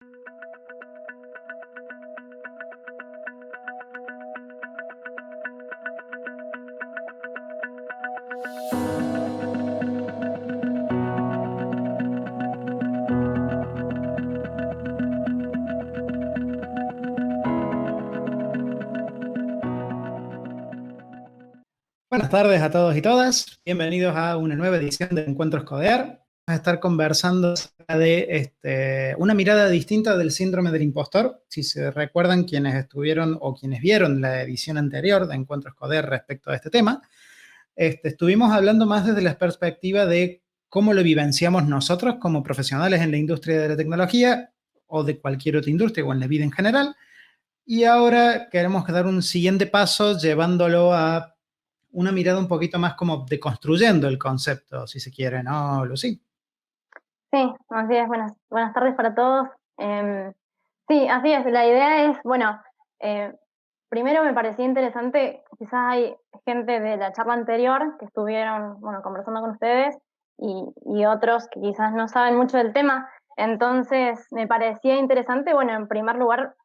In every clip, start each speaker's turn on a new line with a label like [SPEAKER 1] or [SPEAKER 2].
[SPEAKER 1] Buenas tardes a todos y todas. Bienvenidos a una nueva edición de Encuentros Codear. Vamos a estar conversando acerca de una mirada distinta del síndrome del impostor. Si se recuerdan quienes estuvieron o quienes vieron la edición anterior de Encuentros Codear respecto a este tema, estuvimos hablando más desde la perspectiva de cómo lo vivenciamos nosotros como profesionales en la industria de la tecnología o de cualquier otra industria o en la vida en general. Y ahora queremos dar un siguiente paso llevándolo a una mirada un poquito más como deconstruyendo el concepto, si se quiere, ¿no, Lucy?
[SPEAKER 2] Sí, así es. Buenas tardes para todos. Sí, así es. La idea es, bueno, eh, primero me parecía interesante, quizás hay gente de la charla anterior que estuvieron, bueno, conversando con ustedes y otros que quizás no saben mucho del tema. Entonces, me parecía interesante, bueno, en primer lugar,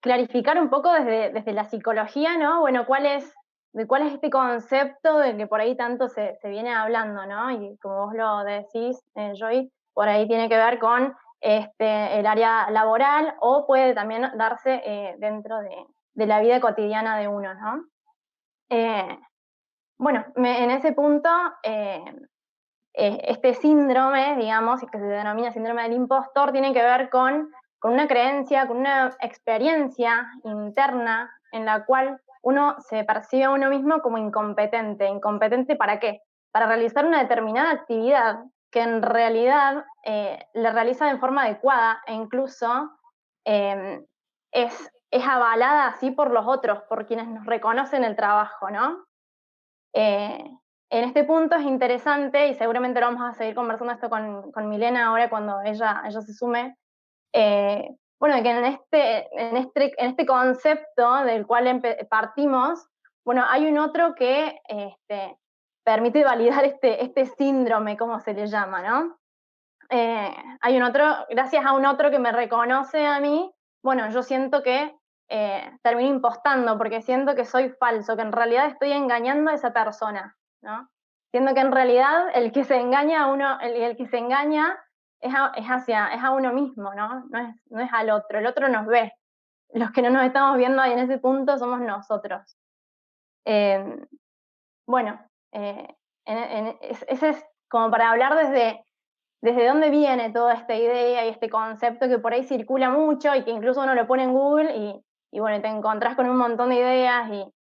[SPEAKER 2] clarificar un poco desde la psicología, ¿no? Bueno, cuál es este concepto de que por ahí tanto se viene hablando, ¿no? Y como vos lo decís, Joy, por ahí tiene que ver con el área laboral o puede también darse dentro de la vida cotidiana de uno, ¿no? Eh, bueno, en ese punto, este síndrome, digamos, que se denomina síndrome del impostor, tiene que ver con una creencia, con una experiencia interna en la cual uno se percibe a uno mismo como incompetente. ¿Incompetente para qué? Para realizar una determinada actividad que en realidad le realiza de forma adecuada e incluso eh, es avalada así por los otros, por quienes nos reconocen el trabajo, ¿no? Eh, en este punto es interesante, y seguramente lo vamos a seguir conversando esto con Milena ahora cuando ella se sume, bueno, que en este concepto del cual partimos, bueno, hay un otro que permite validar este síndrome, como se le llama, ¿no? Hay un otro, gracias a un otro que me reconoce a mí, bueno, yo siento que termino impostando porque siento que soy falso, que en realidad estoy engañando a esa persona, ¿no? Siento que en realidad el que se engaña a uno, el que se engaña es a uno mismo, ¿no? No es al otro, el otro nos ve. Los que no nos estamos viendo ahí en ese punto somos nosotros. Eh, bueno, ese es como para hablar desde dónde viene toda esta idea y este concepto que por ahí circula mucho y que incluso uno lo pone en Google y bueno, te encontrás con un montón de ideas y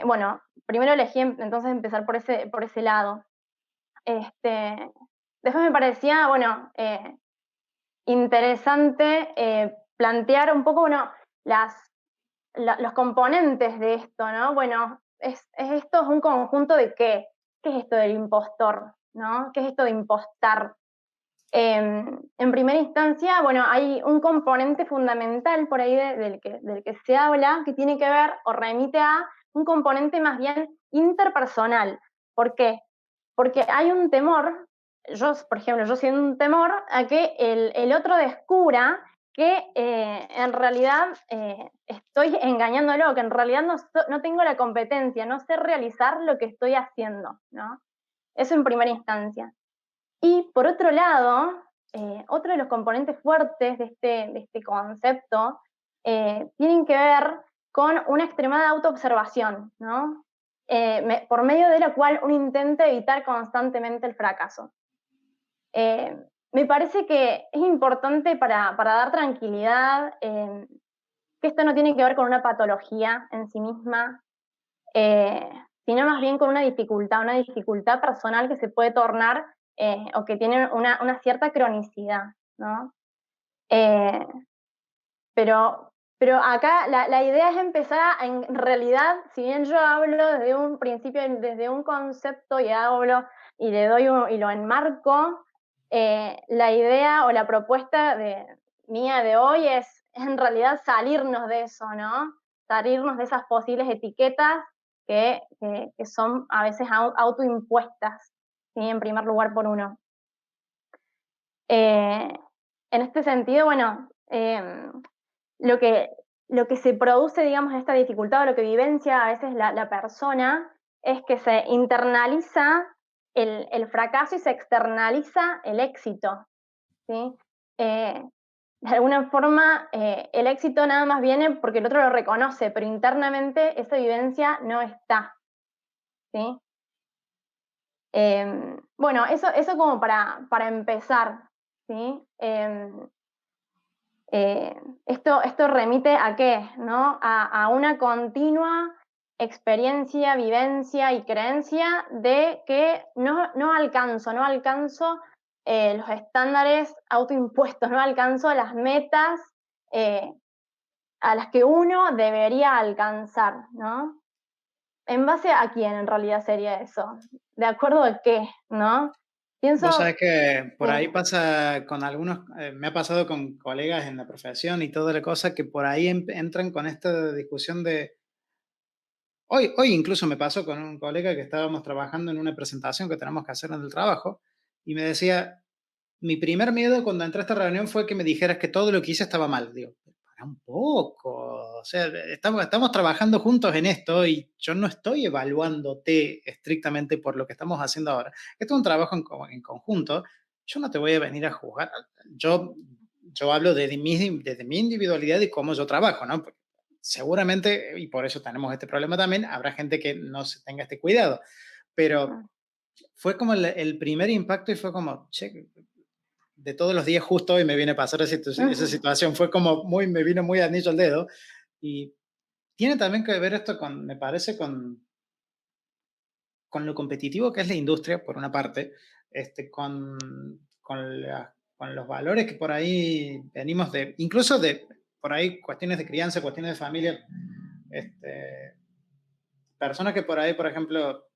[SPEAKER 2] bueno, primero elegí entonces empezar por ese lado. Este, después me parecía, bueno, interesante plantear un poco, bueno, los componentes de esto, ¿no? Bueno, esto es un conjunto de qué. ¿Qué es esto del impostor? ¿No? ¿Qué es esto de impostar? En primera instancia, bueno, hay un componente fundamental por ahí del que se habla que tiene que ver o remite a un componente más bien interpersonal. ¿Por qué? Porque hay un temor, por ejemplo, yo siento un temor a que el otro descubra que en realidad estoy engañándolo, que en realidad no tengo la competencia, no sé realizar lo que estoy haciendo, ¿no? Eso en primera instancia. Y por otro lado, otro de los componentes fuertes de este concepto tienen que ver con una extremada autoobservación, ¿no? Por medio de la cual uno intenta evitar constantemente el fracaso. Eh, Me parece que es importante para dar tranquilidad que esto no tiene que ver con una patología en sí misma, eh, sino más bien con una dificultad personal que se puede tornar o que tiene una cierta cronicidad, ¿no? Eh, pero acá la idea es empezar en realidad, si bien yo hablo desde un principio, desde un concepto y hablo y le doy y lo enmarco, la idea o la propuesta mía de hoy es en realidad salirnos de eso, ¿no? Salirnos de esas posibles etiquetas que son a veces autoimpuestas, ¿sí? En primer lugar por uno. Eh, en este sentido, bueno, lo que, lo que se produce, digamos, esta dificultad o lo que vivencia a veces la persona es que se internaliza el fracaso y se externaliza el éxito, ¿sí? De alguna forma, el éxito nada más viene porque el otro lo reconoce, pero internamente esa vivencia no está, ¿sí? Bueno, eso como para empezar, ¿sí? Esto remite a qué, ¿no? A una continua experiencia, vivencia y creencia de que no alcanzo los estándares autoimpuestos, no alcanzo las metas eh, a las que uno debería alcanzar, ¿no? ¿En base a quién en realidad sería eso? ¿De acuerdo a qué, no? Pienso,
[SPEAKER 1] Vos sabés que por ahí
[SPEAKER 2] sí.
[SPEAKER 1] pasa con algunos, me ha pasado con colegas en la profesión y toda la cosa, que por ahí entran con esta discusión de... Hoy incluso me pasó con un colega que estábamos trabajando en una presentación que tenemos que hacer en el trabajo y me decía, mi primer miedo cuando entré a esta reunión fue que me dijeras que todo lo que hice estaba mal. Digo, para un poco, o sea, estamos trabajando juntos en esto y yo no estoy evaluándote estrictamente por lo que estamos haciendo ahora. Esto es un trabajo en conjunto. Yo no te voy a venir a juzgar. Yo, yo hablo desde mi individualidad y cómo yo trabajo, ¿no? Porque seguramente, y por eso tenemos este problema también, habrá gente que no se tenga este cuidado. Pero fue como el primer impacto y fue como, che, de todos los días justo hoy me viene a pasar esa situación. Fue como me vino muy anillo al dedo. Y tiene también que ver esto con, me parece, con lo competitivo que es la industria, por una parte, con los valores que por ahí venimos de, incluso de, por ahí, cuestiones de crianza, cuestiones de familia, este, personas que por ahí, por ejemplo,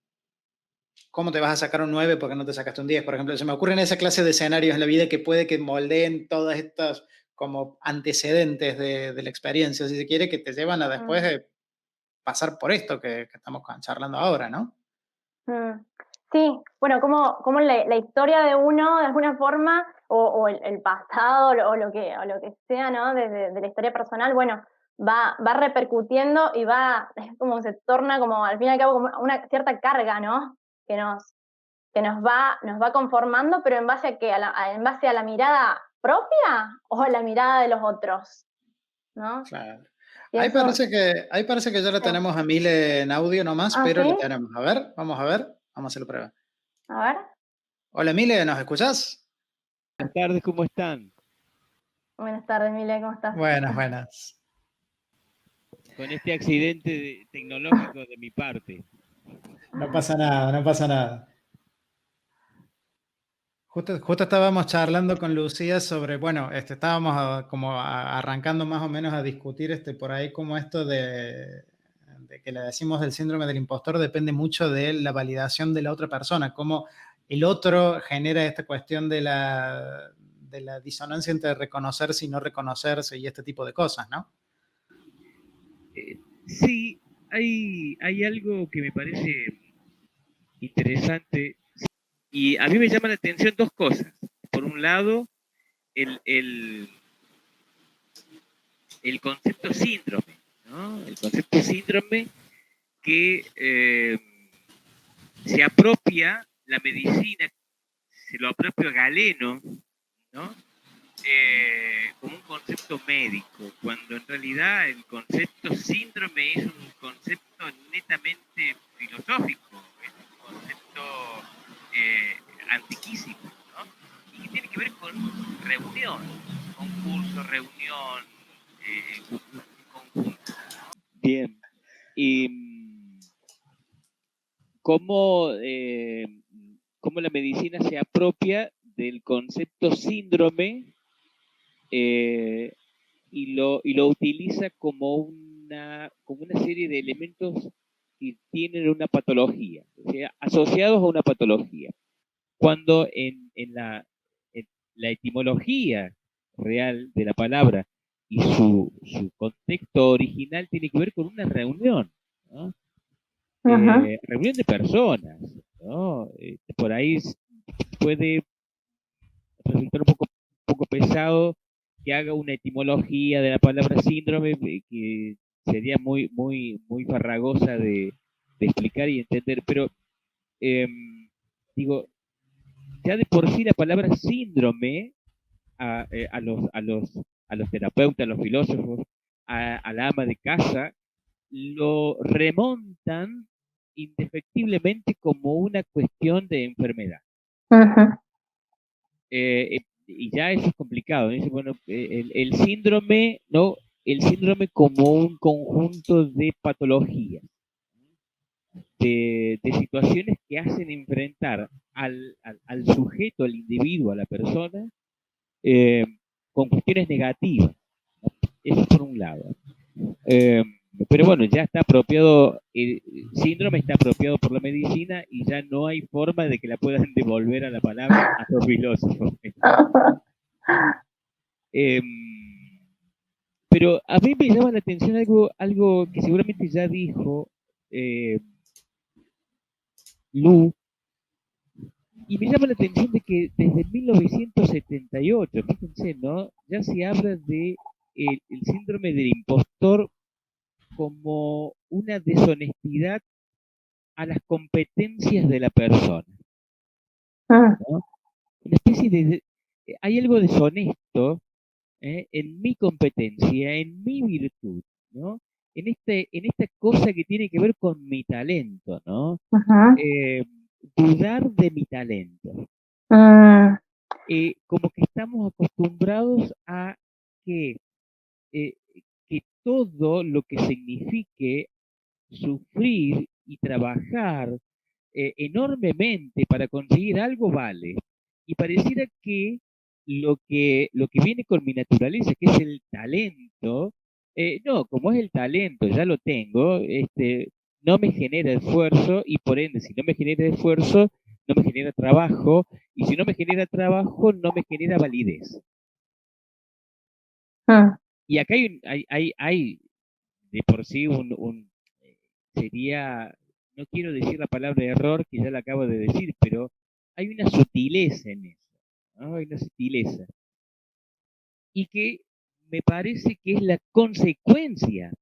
[SPEAKER 1] ¿cómo te vas a sacar un 9 porque no te sacaste un 10? Por ejemplo, se me ocurren esa clase de escenarios en la vida que puede que moldeen todas estas como antecedentes de la experiencia, si se quiere, que te llevan a después de pasar por esto que estamos charlando ahora, ¿no?
[SPEAKER 2] Sí, bueno, como la historia de uno, de alguna forma, o el pasado, o lo que sea, ¿no? De la historia personal, bueno, va repercutiendo y es como se torna como, al fin y al cabo, como una cierta carga, ¿no? Que nos va conformando, pero ¿en base a qué? ¿En base a la mirada propia o a la mirada de los otros? ¿No?
[SPEAKER 1] Claro.
[SPEAKER 2] Pienso,
[SPEAKER 1] Ahí parece que ya la
[SPEAKER 2] sí.
[SPEAKER 1] tenemos a Mile en audio nomás,
[SPEAKER 2] Ah,
[SPEAKER 1] pero
[SPEAKER 2] sí,
[SPEAKER 1] la tenemos. A ver, vamos a hacer la prueba.
[SPEAKER 2] a ver.
[SPEAKER 1] Hola Mile, ¿nos escuchás?
[SPEAKER 3] Buenas tardes, ¿cómo están?
[SPEAKER 2] Buenas tardes, Mile, ¿cómo estás?
[SPEAKER 1] Buenas, buenas.
[SPEAKER 3] Con este accidente tecnológico de mi parte.
[SPEAKER 1] No pasa nada, no pasa nada. Justo estábamos charlando con Lucía sobre, bueno, estábamos arrancando más o menos a discutir por ahí como esto de que le decimos del síndrome del impostor depende mucho de la validación de la otra persona, cómo el otro genera esta cuestión de la disonancia entre reconocerse y no reconocerse y este tipo de cosas, ¿no?
[SPEAKER 3] Sí, hay algo que me parece interesante y a mí me llama la atención dos cosas. Por un lado, el, el, el concepto síndrome, ¿no? El concepto síndrome que se apropia la medicina, se lo apropia Galeno, ¿no? Como un concepto médico, cuando en realidad el concepto síndrome es un concepto netamente filosófico, es un concepto antiquísimo, ¿no? Y que tiene que ver con reunión, concurso, reunión, conjunto. Bien, y cómo, cómo la medicina se apropia del concepto síndrome y lo utiliza como una serie de elementos que tienen una patología, o sea, asociados a una patología. Cuando en la etimología real de la palabra y su contexto original tiene que ver con una reunión, ¿no? Reunión de personas, ¿no? Por ahí puede resultar un poco poco pesado que haga una etimología de la palabra síndrome, que sería muy farragosa de explicar y entender, pero digo, ya de por sí la palabra síndrome a, eh, a los, a los, a los terapeutas, a los filósofos, a la ama de casa, lo remontan indefectiblemente como una cuestión de enfermedad.
[SPEAKER 2] Ujú.
[SPEAKER 3] Y ya eso es complicado. Dice, bueno, el síndrome, ¿no? El síndrome como un conjunto de patologías, de situaciones que hacen enfrentar al sujeto, al individuo, a la persona, eh, con cuestiones negativas. Eso por un lado. Eh, pero bueno, ya está apropiado, el síndrome está apropiado por la medicina y ya no hay forma de que la puedan devolver a la palabra a los filósofos. Eh, pero a mí me llama la atención algo que seguramente ya dijo eh, Lu, y me llama la atención de que desde 1978, fíjense, ¿no? Ya se habla de el síndrome del impostor como una deshonestidad a las competencias de la persona,
[SPEAKER 2] Mm,
[SPEAKER 3] ¿no? Una especie hay algo deshonesto, en mi competencia, en mi virtud, ¿no? En esta cosa que tiene que ver con mi talento, ¿no?
[SPEAKER 2] ujú,
[SPEAKER 3] Eh, Dudar de mi talento.
[SPEAKER 2] mm,
[SPEAKER 3] Como que estamos acostumbrados a que, eh, que todo lo que signifique sufrir y trabajar enormemente para conseguir algo vale. Y pareciera que lo que viene con mi naturaleza, que es el talento, no, como es el talento, ya lo tengo, no me genera esfuerzo y por ende, si no me genera esfuerzo, no me genera trabajo y si no me genera trabajo, no me genera validez.
[SPEAKER 2] mm.
[SPEAKER 3] Y acá hay de por sí sería, no quiero decir la palabra error, que ya la acabo de decir, pero hay una sutileza en eso, ¿no? Hay una sutileza. Y que me parece que es la consecuencia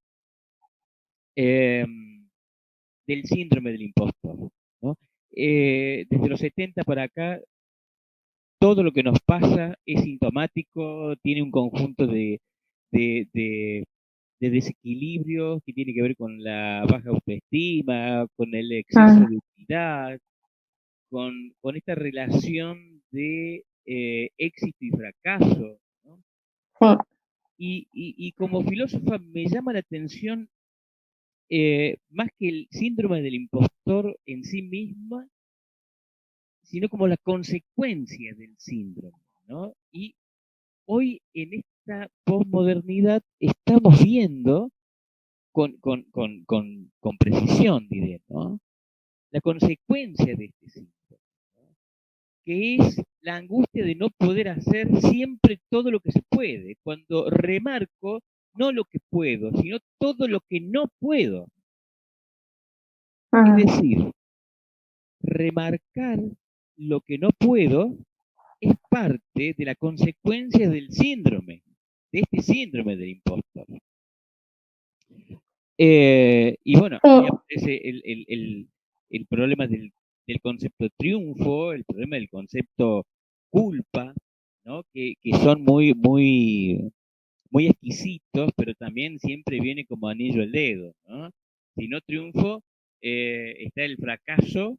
[SPEAKER 3] eh, del síndrome del impostor, ¿no? Desde los 70 para acá, todo lo que nos pasa es sintomático, tiene un conjunto de, de, de desequilibrios que tiene que ver con la baja autoestima, con el exceso
[SPEAKER 2] Mm,
[SPEAKER 3] de utilidad, con esta relación de éxito y fracaso, ¿no?
[SPEAKER 2] sí.
[SPEAKER 3] Y como filósofa me llama la atención, más que el síndrome del impostor en sí misma, sino como la consecuencia del síndrome, ¿no? Y hoy en esta posmodernidad estamos viendo con precisión, diré, ¿no? La consecuencia de este síndrome, ¿no? Que es la angustia de no poder hacer siempre todo lo que se puede, cuando remarco no lo que puedo, sino todo lo que no puedo. Es
[SPEAKER 2] Mm,
[SPEAKER 3] decir, remarcar lo que no puedo es parte de la consecuencia del síndrome, de este síndrome del impostor. Y bueno,
[SPEAKER 2] sí.
[SPEAKER 3] ahí aparece el problema del concepto triunfo, el problema del concepto culpa, ¿no? Que son muy exquisitos, pero también siempre viene como anillo al dedo, ¿no? Si no triunfo, está el fracaso,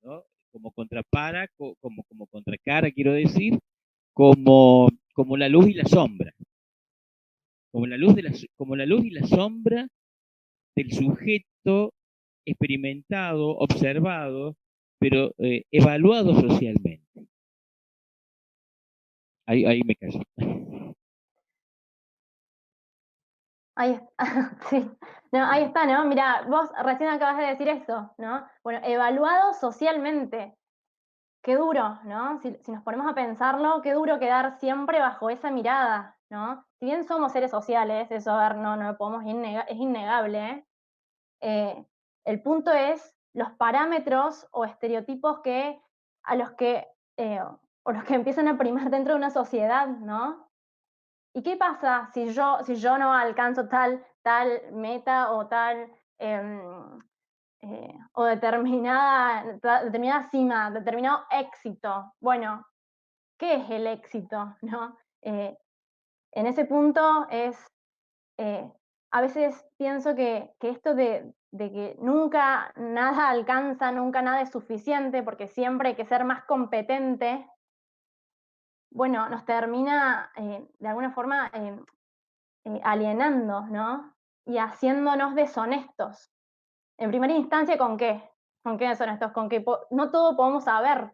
[SPEAKER 3] ¿no? Como contrapara, como contracara, quiero decir, como la luz y la sombra, como la luz y la sombra del sujeto experimentado, observado, pero evaluado socialmente. Ahí me callo.
[SPEAKER 2] Ahí está, sí. No, ahí está, ¿no? Mira, vos recién acabas de decir eso, ¿no? Bueno, evaluado socialmente. Qué duro, ¿no? Si nos ponemos a pensarlo, qué duro quedar siempre bajo esa mirada, ¿no? Si bien somos seres sociales, eso, a ver, no lo podemos es innegable, ¿eh? El punto es los parámetros o estereotipos a los que o los que empiezan a primar dentro de una sociedad, ¿no? ¿Y qué pasa si yo no alcanzo tal meta o tal o determinada cima, determinado éxito? Bueno, ¿qué es el éxito? ¿No? En ese punto eh, a veces pienso que esto de que nunca nada alcanza, nunca nada es suficiente, porque siempre hay que ser más competente, bueno, nos termina de alguna forma alienando, ¿no? Y haciéndonos deshonestos. En primera instancia, ¿con qué? ¿Con qué deshonestos? Con que no todo podemos saber,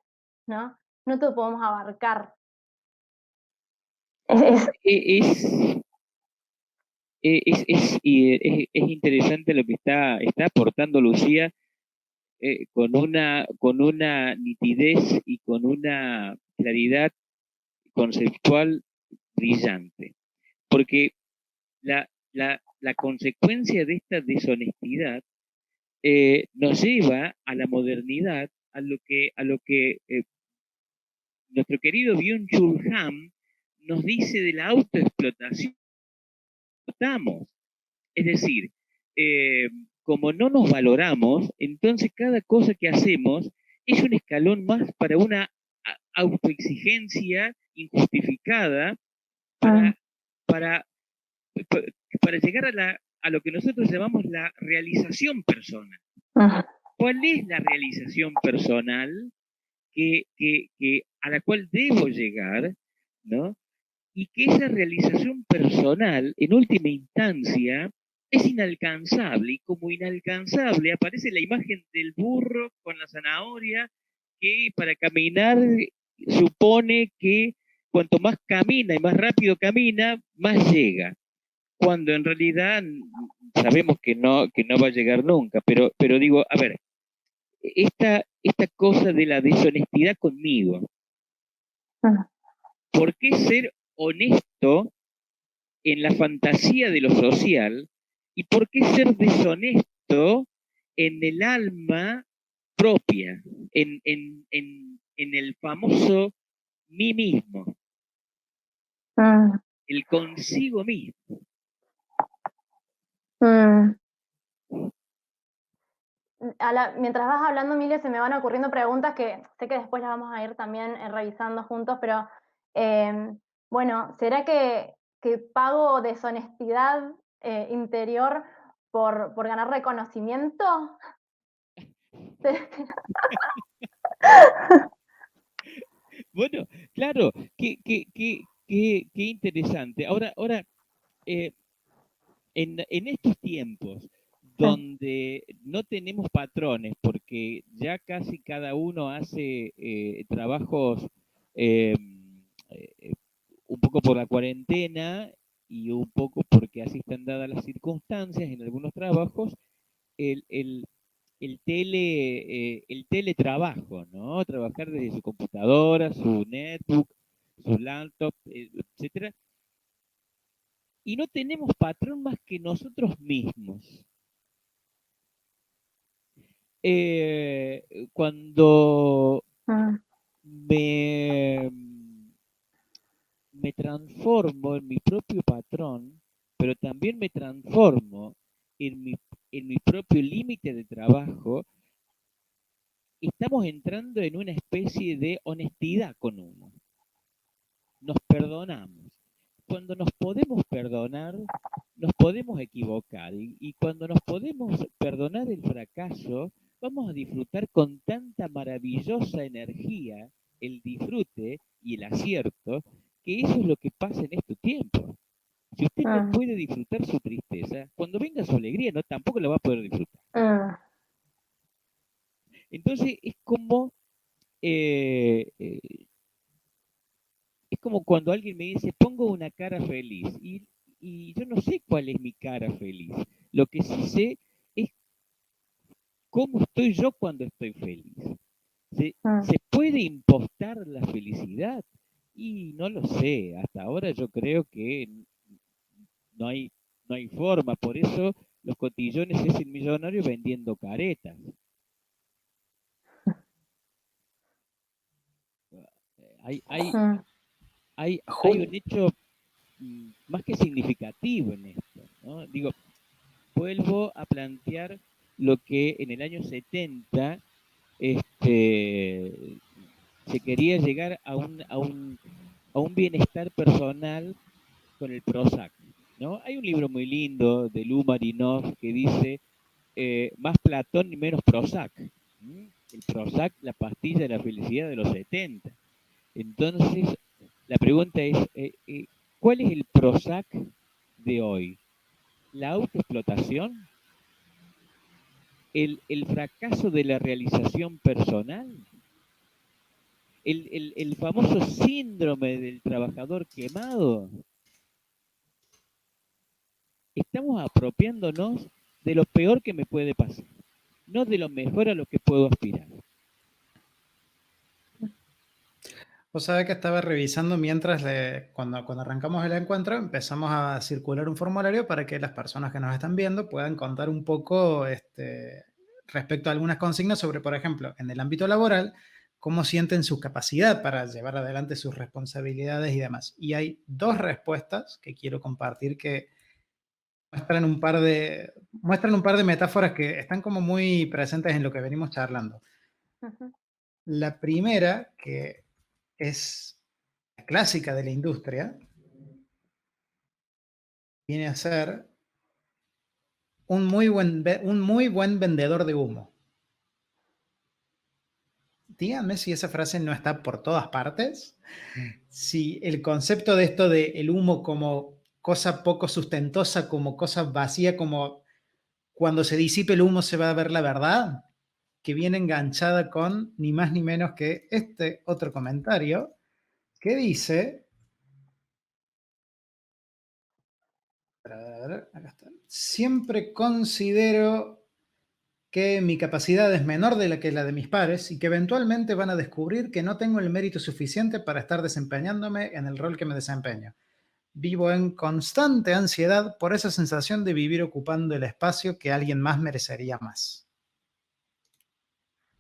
[SPEAKER 2] ¿no? No todo podemos abarcar. Es,
[SPEAKER 3] Es, es interesante lo que está aportando Lucía, con una nitidez y con una claridad conceptual brillante. Porque la consecuencia de esta deshonestidad nos lleva a la modernidad, a lo que nuestro querido Byung-Chul Han nos dice de la autoexplotación. Es decir, como no nos valoramos, entonces cada cosa que hacemos es un escalón más para una autoexigencia injustificada para, para, para llegar a lo que nosotros llamamos la realización personal. ¿Cuál es la realización personal a la cual debo llegar, ¿no? Y que esa realización personal, en última instancia, es inalcanzable, y como inalcanzable aparece la imagen del burro con la zanahoria, que para caminar supone que cuanto más camina y más rápido camina, más llega, cuando en realidad sabemos que no va a llegar nunca, pero digo, a ver, esta cosa de la deshonestidad conmigo, ¿por qué ser honesto en la fantasía de lo social y por qué ser deshonesto en el alma propia, en el famoso mí mismo, el consigo mismo?
[SPEAKER 2] Mientras vas hablando, Emilia, se me van ocurriendo preguntas que sé que después las vamos a ir también revisando juntos, pero bueno, ¿será que pago deshonestidad interior por ganar reconocimiento?
[SPEAKER 3] Bueno, claro, qué interesante. Ahora en estos tiempos donde no tenemos patrones, porque ya casi cada uno hace trabajos eh, eh, un poco por la cuarentena y un poco porque así están dadas las circunstancias en algunos trabajos, el, el, el teletrabajo, ¿no? Trabajar desde su computadora, su netbook, su laptop, etcétera, y no tenemos patrón más que nosotros mismos. Cuando me, me transformo en mi propio patrón, pero también me transformo en mi propio límite de trabajo, estamos entrando en una especie de honestidad con uno. Nos perdonamos. Cuando nos podemos perdonar, nos podemos equivocar. Y cuando nos podemos perdonar el fracaso, vamos a disfrutar con tanta maravillosa energía el disfrute y el acierto, que eso es lo que pasa en estos tiempos. Si usted no puede disfrutar su tristeza, cuando venga su alegría, no tampoco la va a poder disfrutar. Entonces eh, eh, es como cuando alguien me dice, pongo una cara feliz, y yo no sé cuál es mi cara feliz. Lo que sí sé es cómo estoy yo cuando estoy feliz. ¿Se puede impostar la felicidad? Y no lo sé. Hasta ahora yo creo que no hay, no hay forma. Por eso los cotillones es el millonario vendiendo caretas. Hay, hay,
[SPEAKER 2] Mm,
[SPEAKER 3] hay un hecho más que significativo en esto, ¿no? Digo, vuelvo a plantear lo que en el año 70 se quería llegar a un bienestar personal con el Prozac, ¿no? Hay un libro muy lindo de Lou Marinoff que dice más Platón y menos Prozac. ¿Mm? El Prozac, la pastilla de la felicidad de los 70. Entonces, la pregunta es, ¿cuál es el Prozac de hoy? ¿La autoexplotación? ¿El fracaso de la realización personal? ¿El famoso síndrome del trabajador quemado? Estamos apropiándonos de lo peor que me puede pasar, no de lo mejor a lo que puedo aspirar.
[SPEAKER 1] Vos sabés que estaba revisando mientras, cuando arrancamos el encuentro, empezamos a circular un formulario para que las personas que nos están viendo puedan contar un poco respecto a algunas consignas sobre, por ejemplo, en el ámbito laboral, cómo sienten su capacidad para llevar adelante sus responsabilidades y demás. Y hay dos respuestas que quiero compartir que muestran un par de metáforas que están como muy presentes en lo que venimos charlando.
[SPEAKER 2] ujú.
[SPEAKER 1] La primera, que es la clásica de la industria, viene a ser un muy buen vendedor de humo. Díganme si esa frase no está por todas partes. Si el concepto de esto de el humo como cosa poco sustentosa, como cosa vacía, como cuando se disipe el humo se va a ver la verdad, que viene enganchada con ni más ni menos que este otro comentario que dice, a ver, acá está. Siempre considero que mi capacidad es menor de la que la de mis pares y que eventualmente van a descubrir que no tengo el mérito suficiente para estar desempeñándome en el rol que me desempeño. Vivo en constante ansiedad por esa sensación de vivir ocupando el espacio que alguien más merecería más.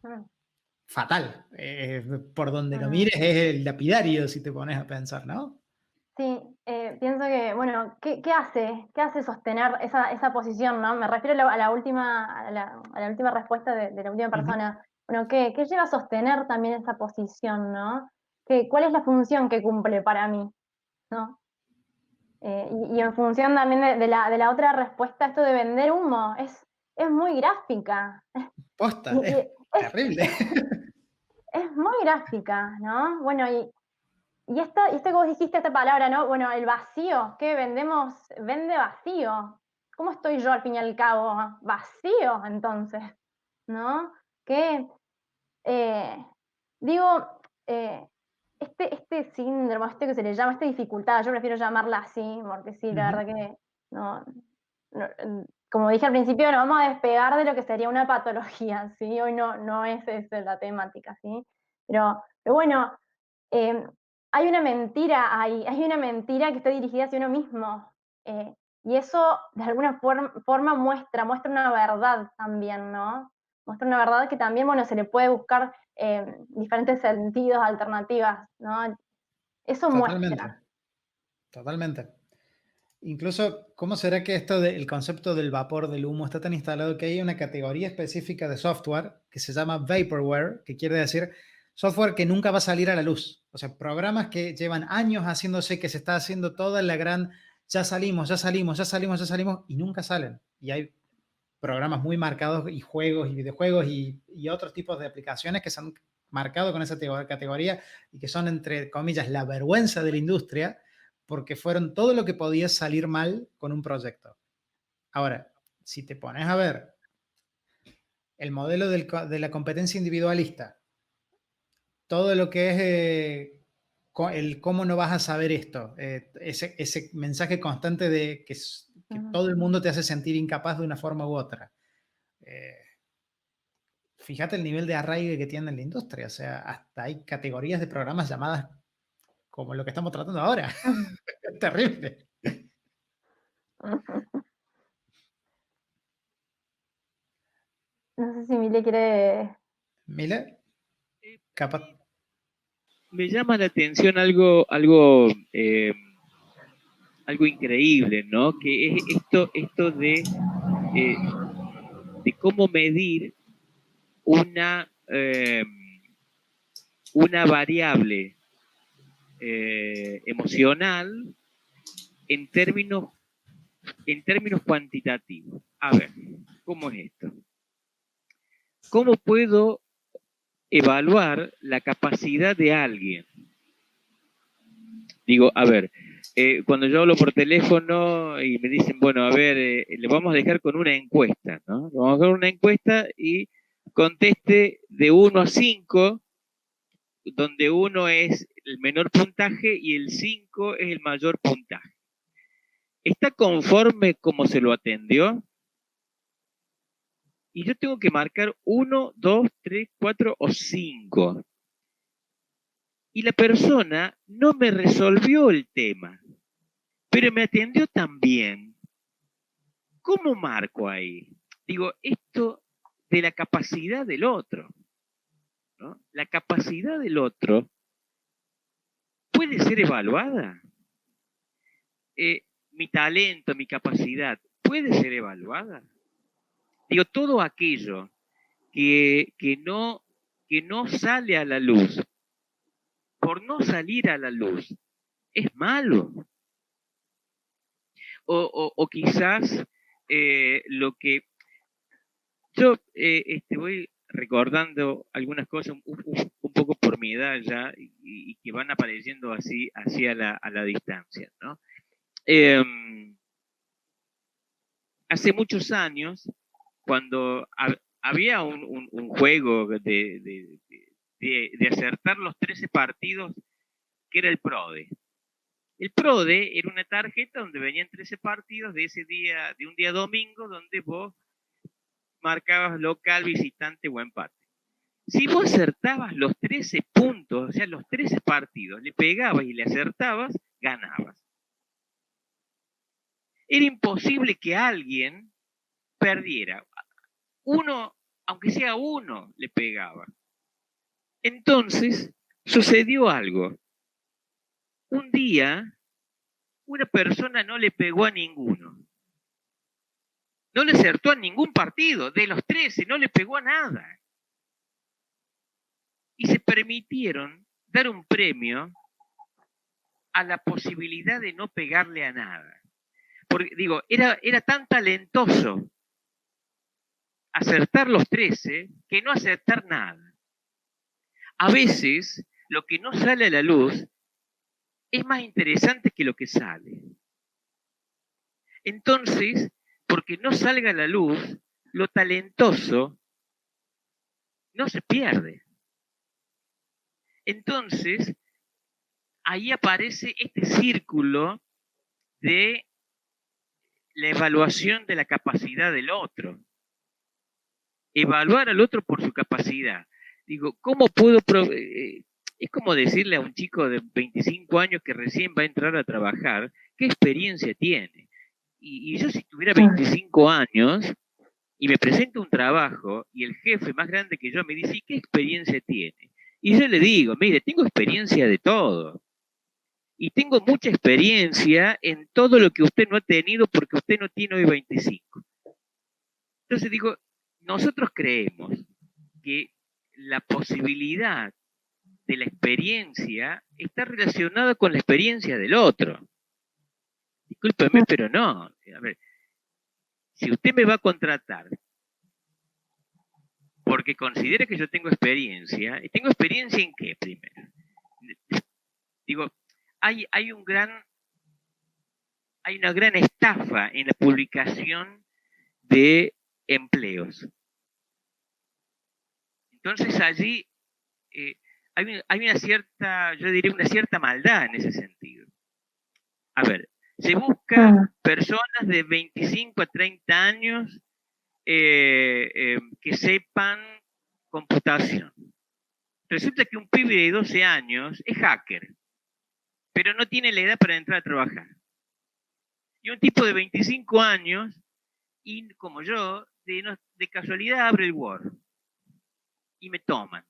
[SPEAKER 2] Mm,
[SPEAKER 1] Fatal. Por donde lo
[SPEAKER 2] mm.
[SPEAKER 1] mires es el lapidario si te pones a pensar, ¿no?
[SPEAKER 2] Sí, pienso que, bueno, ¿qué hace sostener esa posición, ¿no? Me refiero a la última, a la última respuesta de la última
[SPEAKER 1] Ujú.
[SPEAKER 2] persona. Bueno, ¿qué lleva a sostener también esa posición, ¿no? ¿Cuál es la función que cumple para mí, ¿no? Y en función también de la otra respuesta, esto de vender humo, es muy gráfica.
[SPEAKER 1] Posta,
[SPEAKER 2] Y,
[SPEAKER 1] es
[SPEAKER 2] y
[SPEAKER 1] terrible.
[SPEAKER 2] es muy gráfica, ¿no? Bueno, y esto que vos dijiste, esta palabra, ¿no? Bueno, el vacío, ¿qué vendemos? Vende vacío. ¿Cómo estoy yo al fin y al cabo? Vacío, entonces, ¿no? Que, eh, digo, este síndrome, este que se le llama, esta dificultad, yo prefiero llamarla así, porque sí, la
[SPEAKER 1] Ujú.
[SPEAKER 2] verdad que no, como dije al principio, nos vamos a despegar de lo que sería una patología, ¿sí? Hoy no es esa la temática, ¿sí? Pero bueno, eh, hay una mentira ahí, hay una mentira que está dirigida hacia uno mismo. eh, y eso de alguna forma muestra una verdad también, ¿no? Muestra una verdad que también, bueno, se le puede buscar diferentes sentidos, alternativas, ¿no? Eso
[SPEAKER 1] Totalmente,
[SPEAKER 2] muestra.
[SPEAKER 1] totalmente. Incluso, ¿cómo será que esto del concepto del vapor del humo está tan instalado que hay una categoría específica de software que se llama vaporware, que quiere decir software que nunca va a salir a la luz? O sea, programas que llevan años haciéndose, que se está haciendo toda la gran, ya salimos, ya salimos, ya salimos, ya salimos, y nunca salen. Y hay programas muy marcados y juegos y videojuegos y otros tipos de aplicaciones que se han marcado con esa categoría y que son, entre comillas, la vergüenza de la industria porque fueron todo lo que podía salir mal con un proyecto. Ahora, si te pones a ver el modelo de la competencia individualista, todo lo que es el cómo no vas a saber esto, ese mensaje constante de que
[SPEAKER 2] Ujú.
[SPEAKER 1] todo el mundo te hace sentir incapaz de una forma u otra. Eh, Fíjate el nivel de arraigue que tiene en la industria, o sea, hasta hay categorías de programas llamadas como lo que estamos tratando ahora. Es terrible.
[SPEAKER 2] No sé si Mile quiere.
[SPEAKER 1] Mile,
[SPEAKER 3] Eh,
[SPEAKER 1] capaz.
[SPEAKER 3] sí, me llama la atención algo increíble, ¿no? Que es esto de cómo medir una variable emocional en términos cuantitativos. A ver, ¿cómo es esto? ¿Cómo puedo evaluar la capacidad de alguien? Digo, a ver, cuando yo hablo por teléfono y me dicen, bueno, a ver, le vamos a dejar con una encuesta, ¿no? Le vamos a dejar una encuesta y conteste de 1 a 5, donde 1 es el menor puntaje y el 5 es el mayor puntaje. ¿Está conforme como se lo atendió? Y yo tengo que marcar 1, 2, 3, 4 o 5. Y la persona no me resolvió el tema, pero me atendió también. ¿Cómo marco ahí? Digo, esto de la capacidad del otro, ¿no? La capacidad del otro puede ser evaluada. Mi talento, mi capacidad, puede ser evaluada. Digo, todo aquello que no sale a la luz, por no salir a la luz, es malo. O quizás lo que yo voy recordando algunas cosas un poco por mi edad ya y que van apareciendo así a la distancia, ¿no? Hace muchos años, cuando había un juego de acertar los 13 partidos, que era el PRODE. El PRODE era una tarjeta donde venían 13 partidos de ese día, de un día domingo, donde vos marcabas local, visitante o empate. Si vos acertabas los 13 puntos, o sea, los 13 partidos, le pegabas y le acertabas, ganabas. Era imposible que alguien perdiera. Uno, aunque sea uno, le pegaba. Entonces, sucedió algo. Un día, una persona no le pegó a ninguno. No le acertó a ningún partido. De los 13, no le pegó a nada. Y se permitieron dar un premio a la posibilidad de no pegarle a nada. Porque, digo, era tan talentoso acertar los 13 que no acertar nada. A veces, lo que no sale a la luz es más interesante que lo que sale. Entonces, porque no salga a la luz, lo talentoso no se pierde. Entonces, ahí aparece este círculo de la evaluación de la capacidad del otro. Evaluar al otro por su capacidad. Digo, ¿cómo puedo es como decirle a un chico de 25 años que recién va a entrar a trabajar, ¿qué experiencia tiene? Y yo si tuviera 25 años y me presento un trabajo y el jefe más grande que yo me dice, ¿y qué experiencia tiene? Y yo le digo, mire, tengo experiencia de todo. Y tengo mucha experiencia en todo lo que usted no ha tenido porque usted no tiene hoy 25. Entonces digo, nosotros creemos que la posibilidad de la experiencia está relacionada con la experiencia del otro. Discúlpeme, pero no. A ver, si usted me va a contratar porque considera que yo tengo experiencia en qué primero? Digo, hay una gran estafa en la publicación de empleos. Entonces allí hay una cierta, yo diría una cierta maldad en ese sentido. A ver, se busca personas de 25 a 30 años que sepan computación. Resulta que un pibe de 12 años es hacker, pero no tiene la edad para entrar a trabajar. Y un tipo de 25 años, y como yo, de casualidad abre el Word y me toman.